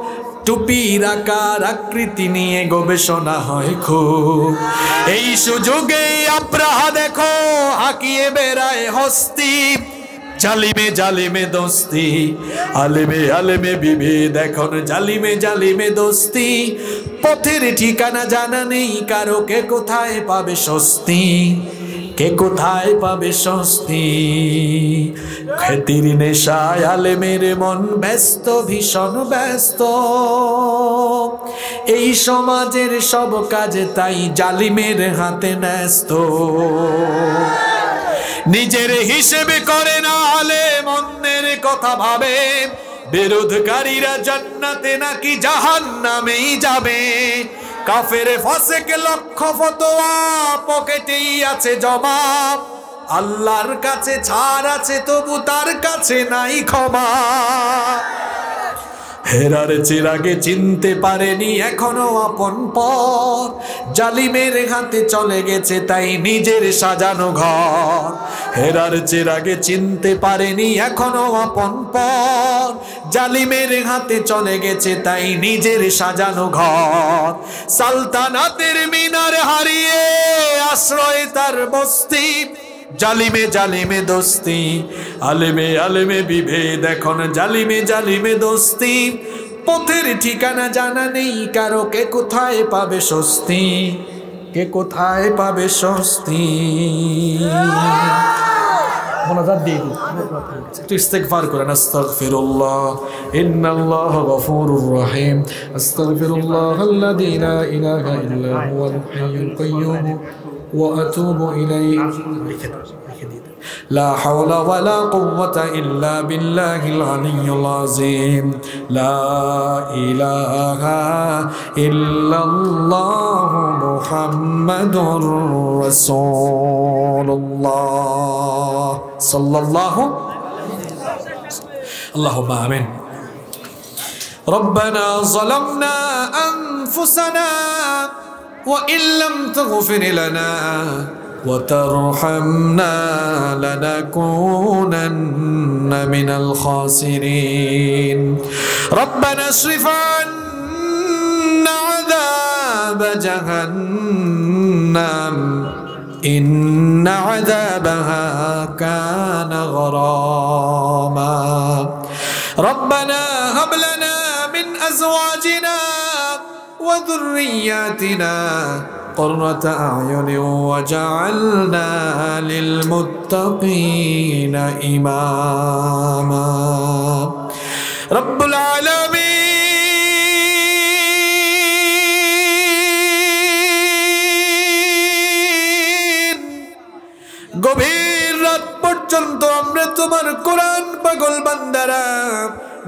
টুপির আকার আকৃতি নিয়ে গবেষণা হয় খুব এই সুযোগে আব্রাহা দেখো হাকিয়ে বেড়ায় হস্তি জালিমে জালিমে দোস্তি আলেমে আলেমে বিভেদ এখন জালিমে জালিমে দোস্তি পথের ঠিকানা জানা নেই কারো কে কোথায় পাবে স্বস্তি কে কোথায় পাবে স্বস্তি খ্যাতির নেশায় আলেমের মন ব্যস্ত ভীষণ ব্যস্ত এই সমাজের সব কাজে তাই জালিমের হাতে ন্যস্ত নিজের হিসেবে করে না আলেম অন্যের কথা ভাবে বিরোধকারীরা জান্নাতে নাকি জাহান্নামেই যাবে কাফের ফাসেক লক্ষ ফতোয়া পকেটেই আছে জমা আল্লাহর কাছে ছাড় আছে তবু তার কাছে নাই ক্ষমা হেরার চিরাগে চিনতে পারেনি এখনো আপন পর জালিমের হাতে চলে গেছে তাই নিজের সাজানো ঘর হেরার চিরাগে চিনতে পারেনি এখনো আপন পর জালিমের হাতে চলে গেছে তাই নিজের সাজানো ঘর সালতানাতের মিনার হারিয়ে আশ্রয় তার বস্তি জালিমে জালিমে দোস্তি আলেমে আলেমে বিভেদ এখন জালিমে জালিমে দোস্তি পথের ঠিকানা জানা নেই কারো কে কোথায় পাবে স্বস্তি কে কোথায় পাবে স্বস্তি মোনাজাত দিয়ে দিই একটু ইস্তেগফার করেন আস্তাগফিরুল্লাহ ইন্নাল্লাহা গফুরুর রহিম আস্তাগফিরুল্লাহাল্লাযী লা ইলাহা ইল্লা হুয়াল হাইয়ুল কাইয়্যুম ওয়া আতুবু ইলাইহি لا حول ولا قوة إلا بالله العلي العظيم لا إله إلا الله محمد رسول الله صلى الله اللهم آمين ربنا ظلمنا أنفسنا وإن لم تغفر لنا وترحمنا لنكونن من الخاسرين ربنا اصرف عنا عذاب جهنم إن عذابها كان غراما ربنا هب لنا من أزواجنا وذرياتنا قرة أعين وجعلنا للمتقين إماما رب العالمين গভীর রাত পর্যন্ত আমরা তোমার কোরআন পাগল বান্দারা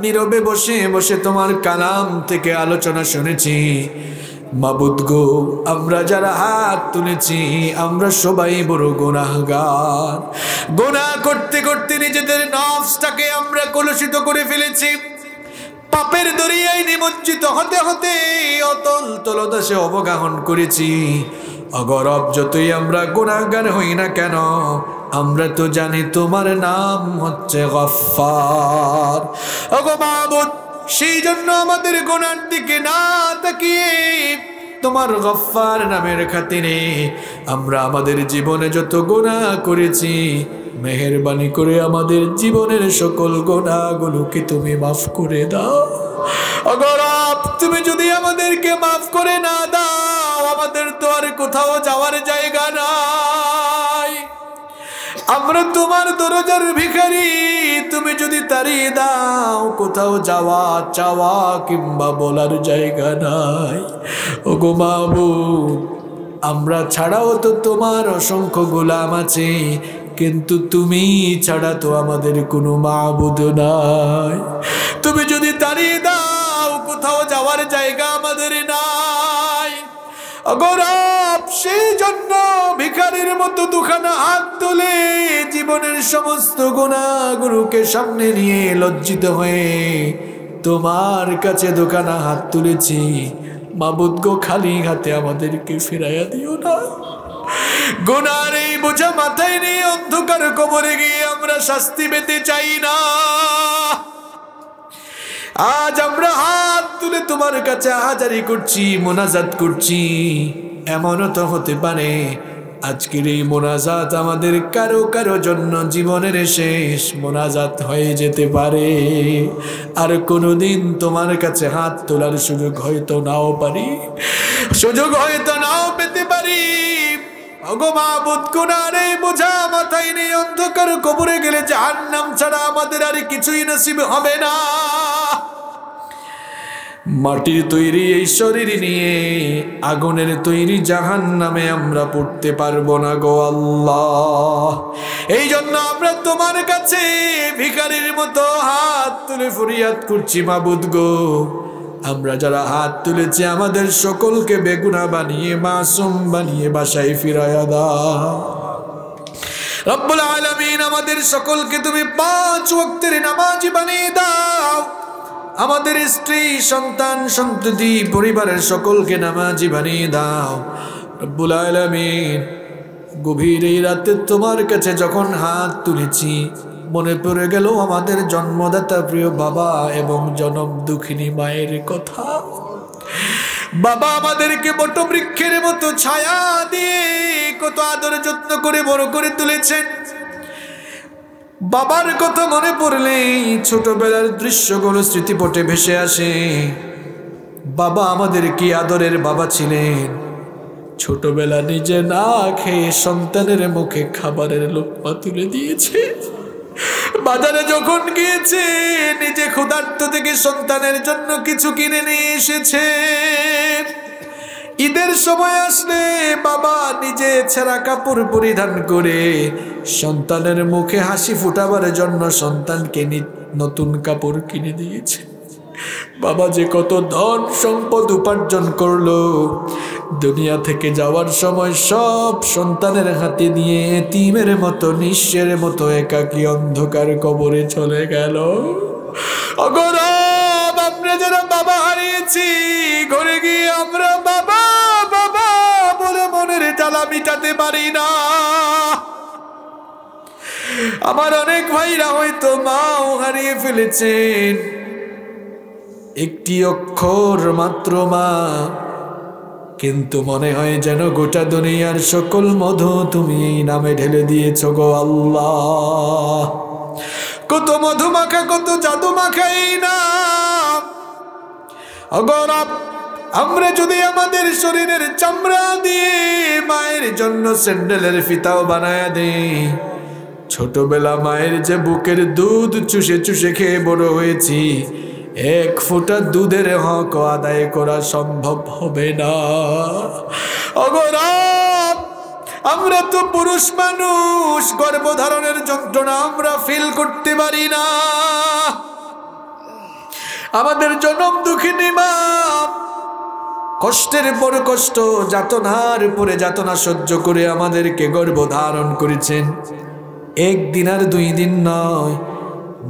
নীরবে বসে বসে তোমার কালাম থেকে আলোচনা শুনেছি মাবুদ গো আমরা যারা হাত তুলেছি আমরা সবাই বড় গুনাহগার গুনাহ করতে করতে নিজেদের নফসটাকে আমরা কলুষিত করে ফেলেছি পাপের দরিয়ায় নিমজ্জিত হতে হতে অতল তলদেশে অবগাহন করেছি অগরব যতই আমরা গুনাহগার হই না কেন আমরা তো জানি তোমার নাম হচ্ছে গফফার ওগো মাবুদ সেই জন্য আমাদের গুনার দিকে না তাকিয়ে তোমার গফফার নামের খাতিরে আমরা আমাদের জীবনে যত গুনাহ করেছি মেহেরবানি করে আমাদের জীবনের সকল গুনাহগুলোকে তুমি মাফ করে দাও ওগো রব তুমি যদি আমাদেরকে মাফ করে না দাও আমাদের তো আর কোথাও যাওয়ার জায়গা নাই আমরা তোমার দরজার ভিখারি তুমি যদি তাড়িয়ে দাও কোথাও যাওয়া চাওয়া কিংবা বলার জায়গা নাই ওগো মাবুদ আমরা ছাড়াও তো তোমার অসংখ্য গোলাম আছে কিন্তু তুমি ছাড়া তো আমাদের কোনো মাবুদ নাই তুমি যদি তাড়িয়ে দাও কোথাও যাওয়ার জায়গা আমাদের নাই ওগো রব সেই জন্য ভিখারির মতো দুখানা হাত তুলে জীবনের সমস্ত গুনাহগুলোকে সামনে নিয়ে লজ্জিত হয়ে তোমার কাছে দুখানা হাত তুলেছি মাবুদ গো খালি হাতে আমাদেরকে ফিরাইয়া দিও না গুনার এই বোঝা মাথায় নিয়ে অন্ধকার কবরে গিয়ে আমরা শাস্তি পেতে চাই না আজ আমরা হাত তুলে তোমার কাছে হাজারি করছি মোনাজাত করছি এমনও তো হতে পারে আজকের এই মোনাজাত আমাদের কারো কারো জন্য জীবনের শেষ মোনাজাত হয়ে যেতে পারে আর কোনোদিন তোমার কাছে হাত তোলার সুযোগ হয়তো নাও পারি সুযোগ হয়তো নাও পেতে পারি ওগো মাবুদ গুনার এই বোঝা মাথায় নিয়ে অন্ধকার কবরে গেলে জাহান্নাম ছাড়া আমাদের আর কিছুই নসিব হবে না মাটির তৈরি এই শরীর নিয়ে আগুনের তৈরি জাহান্নামে আমরা পড়তে পারবো না গো আল্লাহ এই জন্য আমরা তোমার কাছে ভিখারির মতো হাত তুলে ফরিয়াদ করছি মাবুদ গো আমরা যারা হাত তুলেছি আমাদের সকলকে বেগুনাহ বানিয়ে মাসুম বানিয়ে বাসায় ফিরায়া দাও রব্বুল আলামিন আমাদের সকলকে তুমি 5 ওয়াক্তের নামাজি বানিয়ে দাও আমাদের স্ত্রী সন্তান সন্ততি পরিবারের সকলকে নামাজি বানিয়ে দাও রব্বুল আলামিন গভীর এই রাতে তোমার কাছে যখন হাত তুলেছি মনে পড়ে গেল আমাদের জন্মদাতা প্রিয় বাবা এবং জনম দুঃখিনী মায়ের কথা বাবা আমাদেরকে বটবৃক্ষের মতো ছায়া দিয়ে কত আদর যত্ন করে বড় করে তুলেছেন বাবার কথা মনে পড়লে ছোটবেলার দৃশ্যগুলো স্মৃতিপটে ভেসে আসে বাবা আমাদের কি আদরের বাবা ছিলেন ছোটবেলা নিজে না খেয়ে সন্তানের মুখে খাবারের লোকমা তুলে দিয়েছে বাজারে যখন গিয়েছে নিজে ক্ষুধার্ত থেকে সন্তানের জন্য কিছু কিনে নিয়ে এসেছে ঈদের সময় আসলে বাবা নিজে ছেঁড়া কাপড় পরিধান করে সন্তানের মুখে হাসি ফুটাবার জন্য সন্তানকে নতুন কাপড় কিনে দিয়েছে বাবা যে কত ধন সম্পদ উপার্জন করলো দুনিয়া থেকে যাওয়ার সময় সব সন্তানের হাতে দিয়ে এতিমের মতো নিঃস্বের মতো একাকী অন্ধকার কবরে চলে গেল অগরব আমরা যারা বাবা হারিয়েছি ঘরে গিয়ে আমরা বাবা বাবা বলে মনের জ্বালা মিটাতে পারি না। আমার অনেক ভাইরা হয়তো মাও হারিয়ে ফেলেছেন, একটি অক্ষর মাত্র মা, কিন্তু মনে হয় যেন গোটা দুনিয়ার সকল মধু তুমি এই নামে ঢেলে দিয়েছ গো আল্লাহ। কত মধু মাখা, কত জাদু মাখা এই নাম। অগরব, আমরা যদি আমাদের শরীরের চামড়া দিয়ে মায়ের জন্য স্যান্ডেলের ফিতাও বানায়া দেই, ছোটবেলা মায়ের যে বুকের দুধ চুষে চুষে খেয়ে বড় হয়েছি, এক ফোঁটা দুধের হক আদায় করা সম্ভব হবে না। অগরব, আমরা তো পুরুষ মানুষ, গর্ভধারণের যন্ত্রণা আমরা ফিল করতে পারি না। আমাদের জনম দুঃখিনী মা কষ্টের পর কষ্ট, যাতনার পরে যাতনা সহ্য করে আমাদেরকে গর্ভধারণ করেছেন। একদিন আর 2 দিন নয়,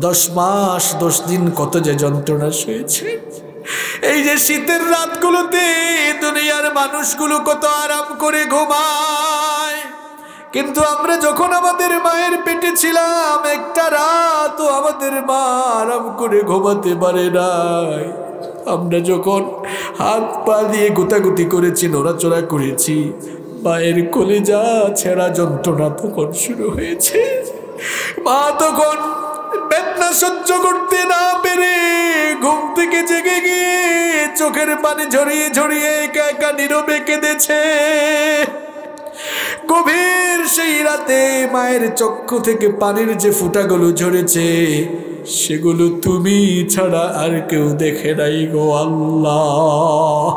10 মাস 10 দিন কত যে যন্ত্রণা সয়েছে। এই যে শীতের রাতগুলোতে দুনিয়ার মানুষগুলো কত আরাম করে ঘুমায়, কিন্তু আমরা যখন আমাদের মায়ের পেটে ছিলাম, একটা রাতও আমাদের মা আরাম করে ঘুমাতে পারে নাই। আমরা যখন হাত পা দিয়ে গুতাগুতি করেছি, নড়াচড়া করেছি, মায়ের কলিজা ছেঁড়া যন্ত্রণা তখন শুরু হয়েছে। মা তখন বেদনা সহ্য করতে না পেরে ঘুম থেকে জেগে গিয়ে চোখের পানি ঝরিয়ে ঝরিয়ে একা একা নীরবে কেঁদেছে। গভীর সেই রাতে মায়ের চক্ষু থেকে পানির যে ফোঁটাগুলো ঝরেছে, সেগুলো তুমি ছাড়া আর কেউ দেখে নাই গো আল্লাহ।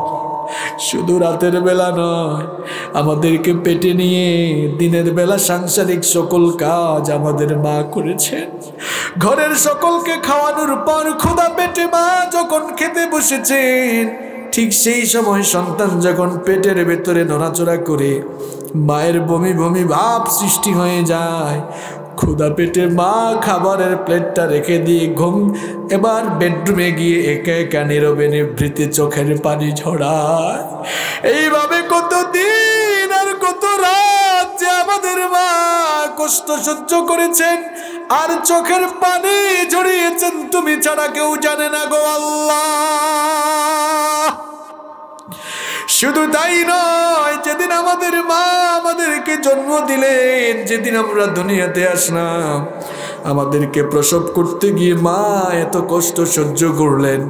শুধু রাতের বেলা নয়, আমাদেরকে পেটে নিয়ে দিনের বেলা সাংসারিক সকল কাজ আমাদের মা করেছেন। ঘরের সকলকে খাওয়ানোর পর ক্ষুধা পেটে মা যখন খেতে বসেছেন, ঠিক সেই সময় সন্তান যখন পেটের ভেতরে নড়াচড়া করে মায়ের বমি বমি ভাব সৃষ্টি হয়ে যায়, ক্ষুধা পেটে মা খাবারের প্লেটটা রেখে দিয়ে এবার বেডরুমে গিয়ে একা একা নীরবে নিভৃতে চোখের পানি ঝরায়। এইভাবে কত দিন আর কত রাত যে আমাদের মা কষ্ট সহ্য করেছেন আর চোখের পানি ঝরিয়েছেন, তুমি ছাড়া কেউ জানে না গো আল্লাহ। শুধু তাই নয়, যেদিন আমাদের মা আমাদেরকে জন্ম দিলেন, যেদিন আমরা দুনিয়াতে আসলাম, আমাদেরকে প্রসব করতে গিয়ে মা এত কষ্ট সহ্য করলেন।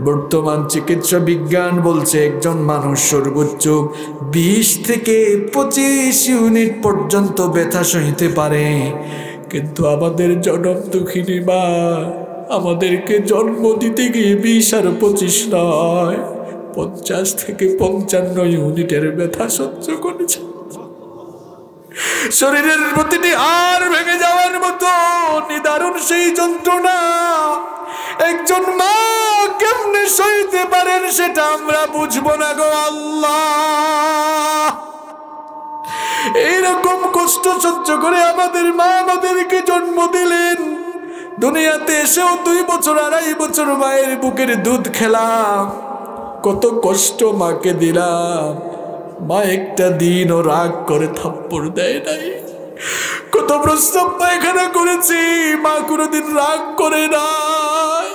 বর্তমান চিকিৎসা বিজ্ঞান বলছে একজন মানুষ সর্বোচ্চ 20 থেকে 25 ইউনিট পর্যন্ত ব্যথা সইতে পারে, কিন্তু আমাদের জনম দুঃখিনী মা আমাদেরকে জন্ম দিতে গিয়ে 20 আর 25 নয়, 50 থেকে 55 ইউনিটের ব্যথা সহ্য করেছে। শরীরের প্রতিটি হাড় ভেঙে যাওয়ার মতো নিদারুণ সেই যন্ত্রণা একজন মা কেমনে সইতে পারেন সেটা আমরা বুঝবো না গো আল্লাহ। এইরকম কষ্ট সহ্য করে আমাদের মা আমাদেরকে জন্ম দিলেন। দুনিয়াতে এসেও 2 বছর 2.5 বছর মায়ের বুকের দুধ খেলাম, কত কষ্ট মাকে দিলাম। মা একটা দিনও রাগ করে থাপ্পড় দেয় নাই। কত প্রস্তাব পায়খানা করেছি, মা কোনোদিন রাগ করে নাই।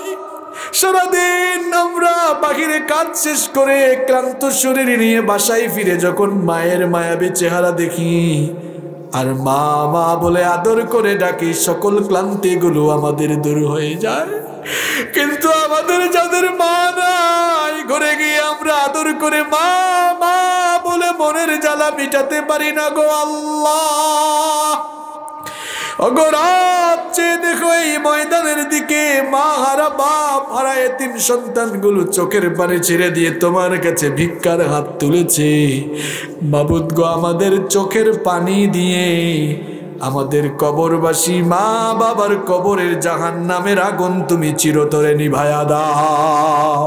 সারাদিন আমরা বাহিরে কাজ শেষ করে ক্লান্ত শরীর নিয়ে বাসায় ফিরে যখন মায়ের মায়াবী চেহারা দেখি আর মা মা বলে আদর করে ডাকি, সকল ক্লান্তিগুলো আমাদের দূর হয়ে যায়। কিন্তু আমাদের যাদের মা নাই, ঘরে গিয়ে আমরা আদর করে মা মা বলে মনের জ্বালা মিটাতে পারি না গো আল্লাহ। অগরাত চেয়ে দেখো এই ময়দানের দিকে, মা হারা বাপ হারা এতিম সন্তানগুলো চোখের পানি ছেড়ে দিয়ে তোমার কাছে ভিক্ষার হাত তুলেছে। মাবুদ গো, আমাদের চোখের পানি দিয়ে আমাদের কবরবাসী মা বাবার কবরের জাহান্নামের আগুন তুমি চিরতরে নিভায়া দাও।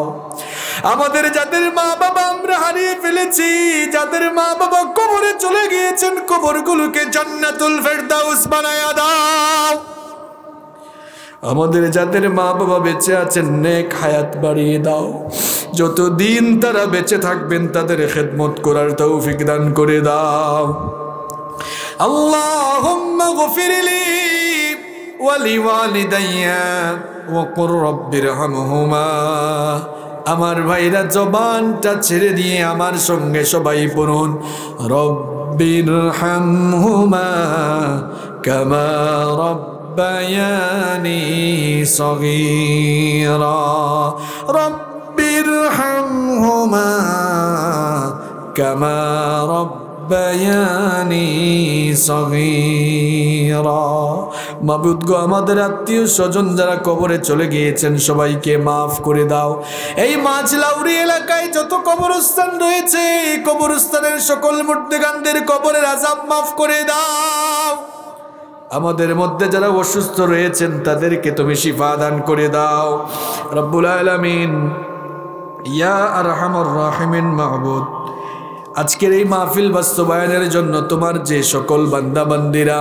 আমাদের যাদের মা বাবা আমরা হারিয়ে ফেলেছি, যাদের মা বাবা কবরে চলে গিয়েছেন, কবরগুলোকে জান্নাতুল ফেরদাউস বানায়া দাও। আমাদের যাদের মা বাবা বেঁচে আছেন নেক হায়াত বাড়িয়ে দাও, যতদিন তারা বেঁচে থাকবেন তাদের খেদমত করার তৌফিক দান করে দাও। আল্লাহুম্মা গফিরলি ওয়া লিওয়ালিদাইয়া ওয়া কুর রাব্বিরহামহুমা। আমার ভাইরা জবানটা ছেড়ে দিয়ে আমার সঙ্গে সবাই পড়ুন, রব্বিরহামহুমা কামা রব্বায়ানি সগীরা। রব্বিরহামহুমা কামা রব্বায়ানি সগীরা। মাবুদ গো, আমাদের আত্মীয় স্বজন যারা কবরে চলে গিয়েছেন সবাইকে মাফ করে দাও। এই মাঝলাউড়ি এলাকায় যত কবরস্থান রয়েছে এই কবরস্থানের সকল মুর্দেগানদের কবরের আযাব মাফ করে দাও। আমাদের মধ্যে যারা অসুস্থ রয়েছেন তাদেরকে তুমি শিফা দান করে দাও রব্বুল আলামিন। ইয়া আরহামার রাহিমিন মাহবুদ, আজকের এই মাহফিল বাস্তবায়নের জন্য তোমার যে সকল বান্দা বান্দিরা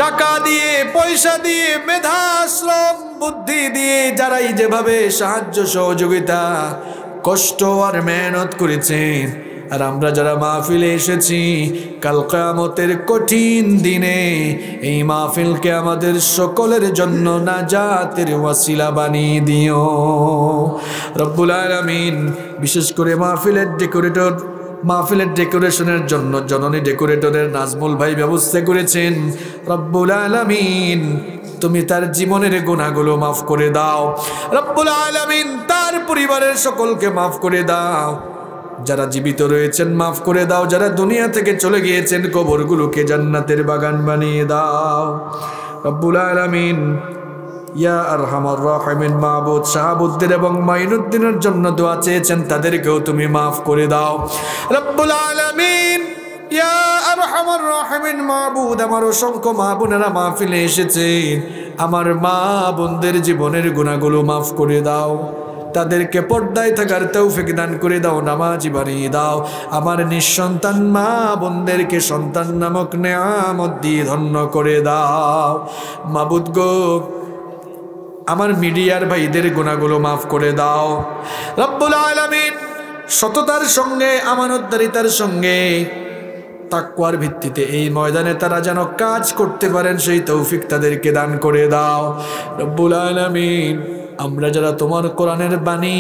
টাকা দিয়ে, পয়সা দিয়ে, মেধা, শ্রম, বুদ্ধি দিয়ে যারাই যেভাবে সাহায্য সহযোগিতা, কষ্ট আর মেহনত করেছেন, আর আমরা যারা মাহফিলে এসেছি, কাল কিয়ামতের কঠিন দিনে এই মাহফিলকে আমাদের সকলের জন্য নাজাতের ওয়াসিলা বানিয়ে দিও রব্বুল আলামিন। বিশেষ করে মাহফিলের ডেকোরেশনের জন্য জননী ডেকোরেটরের নাজমুল ভাই ব্যবস্থা করেছেন। রব্বুল আলামিন তুমি তার জীবনের গুনাহগুলো মাফ করে দাও রব্বুল আলামিন। তার পরিবারের সকলকে মাফ করে দাও, যারা জীবিত রয়েছেন মাফ করে দাও, যারা দুনিয়া থেকে চলে গিয়েছেন কবরগুলোকে জান্নাতের বাগান বানিয়ে দাও রব্বুল আলামিন। ইয়া আরহামার রাহিমিন মাহবুদ, শাহাবুদ্দিন এবং মাইনুদ্দিনের জন্য দোয়া চেয়েছেন, তাদেরকেও তুমি মাফ করে দাও রব্বুল আলামিন। ইয়া আরহামার রাহিমিন মাহবুদ, আমার অসংখ্য মা বোনেরা মাহফিলে এসেছেন, আমার মা বোনদের জীবনের গুনাহগুলো মাফ করে দাও, তাদেরকে পর্দায় থাকার তৌফিক দান করে দাও, নামাজি বানিয়ে দাও। আমার নিঃসন্তান মা বোনদেরকে সন্তান নামক নেয়ামত দিয়ে ধন্য করে দাও মাবুদ গো। আমার মিডিয়ার ভাইদের গুনাহগুলো মাফ করে দাও রব্বুল আলামিন। সততার সঙ্গে, আমানতদারিতার সঙ্গে, তাকওয়ার ভিত্তিতে এই ময়দানে তারা যেন কাজ করতে পারেন সেই তৌফিক তাদেরকে দান করে দাও রব্বুল আলামিন। আমরা যারা তোমার কোরআনের বাণী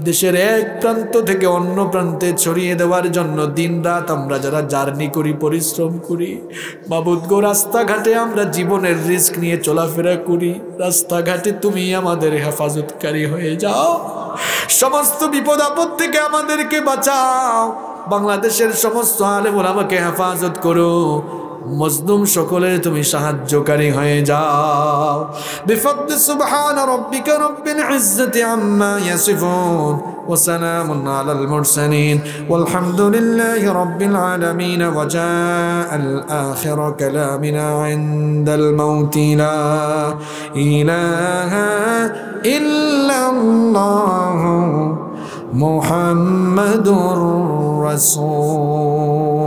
দেশের এক প্রান্ত থেকে অন্য প্রান্তে ছড়িয়ে দেওয়ার জন্য দিন রাত আমরা যারা জার্নি করি, পরিশ্রম করি মাবুদ গো, রাস্তাঘাটে আমরা জীবনের রিস্ক নিয়ে চলাফেরা করি, রাস্তাঘাটে তুমি আমাদের হেফাজতকারী হয়ে যাও, সমস্ত বিপদ আপদ থেকে আমাদেরকে বাঁচাও। বাংলাদেশের সমস্ত আলেম ওলামাকে হেফাজত করো, মজলুম সকলের তুমি সাহায্যকারী হয়ে যাও বিফদলি সুবহান রাব্বিকা রাব্বিল ইজ্জাতি আম্মা ইয়াসিফুন ওয়া সালামুন আলাল মুরসালিন ওয়ালহামদুলিল্লাহি রাব্বিল আলামিন। ওয়া জাআল আখির কালামিনা ইনদাল মাউত লা ইলাহা ইল্লাল্লাহ মুহাম্মাদুর রাসূলুল্লাহ।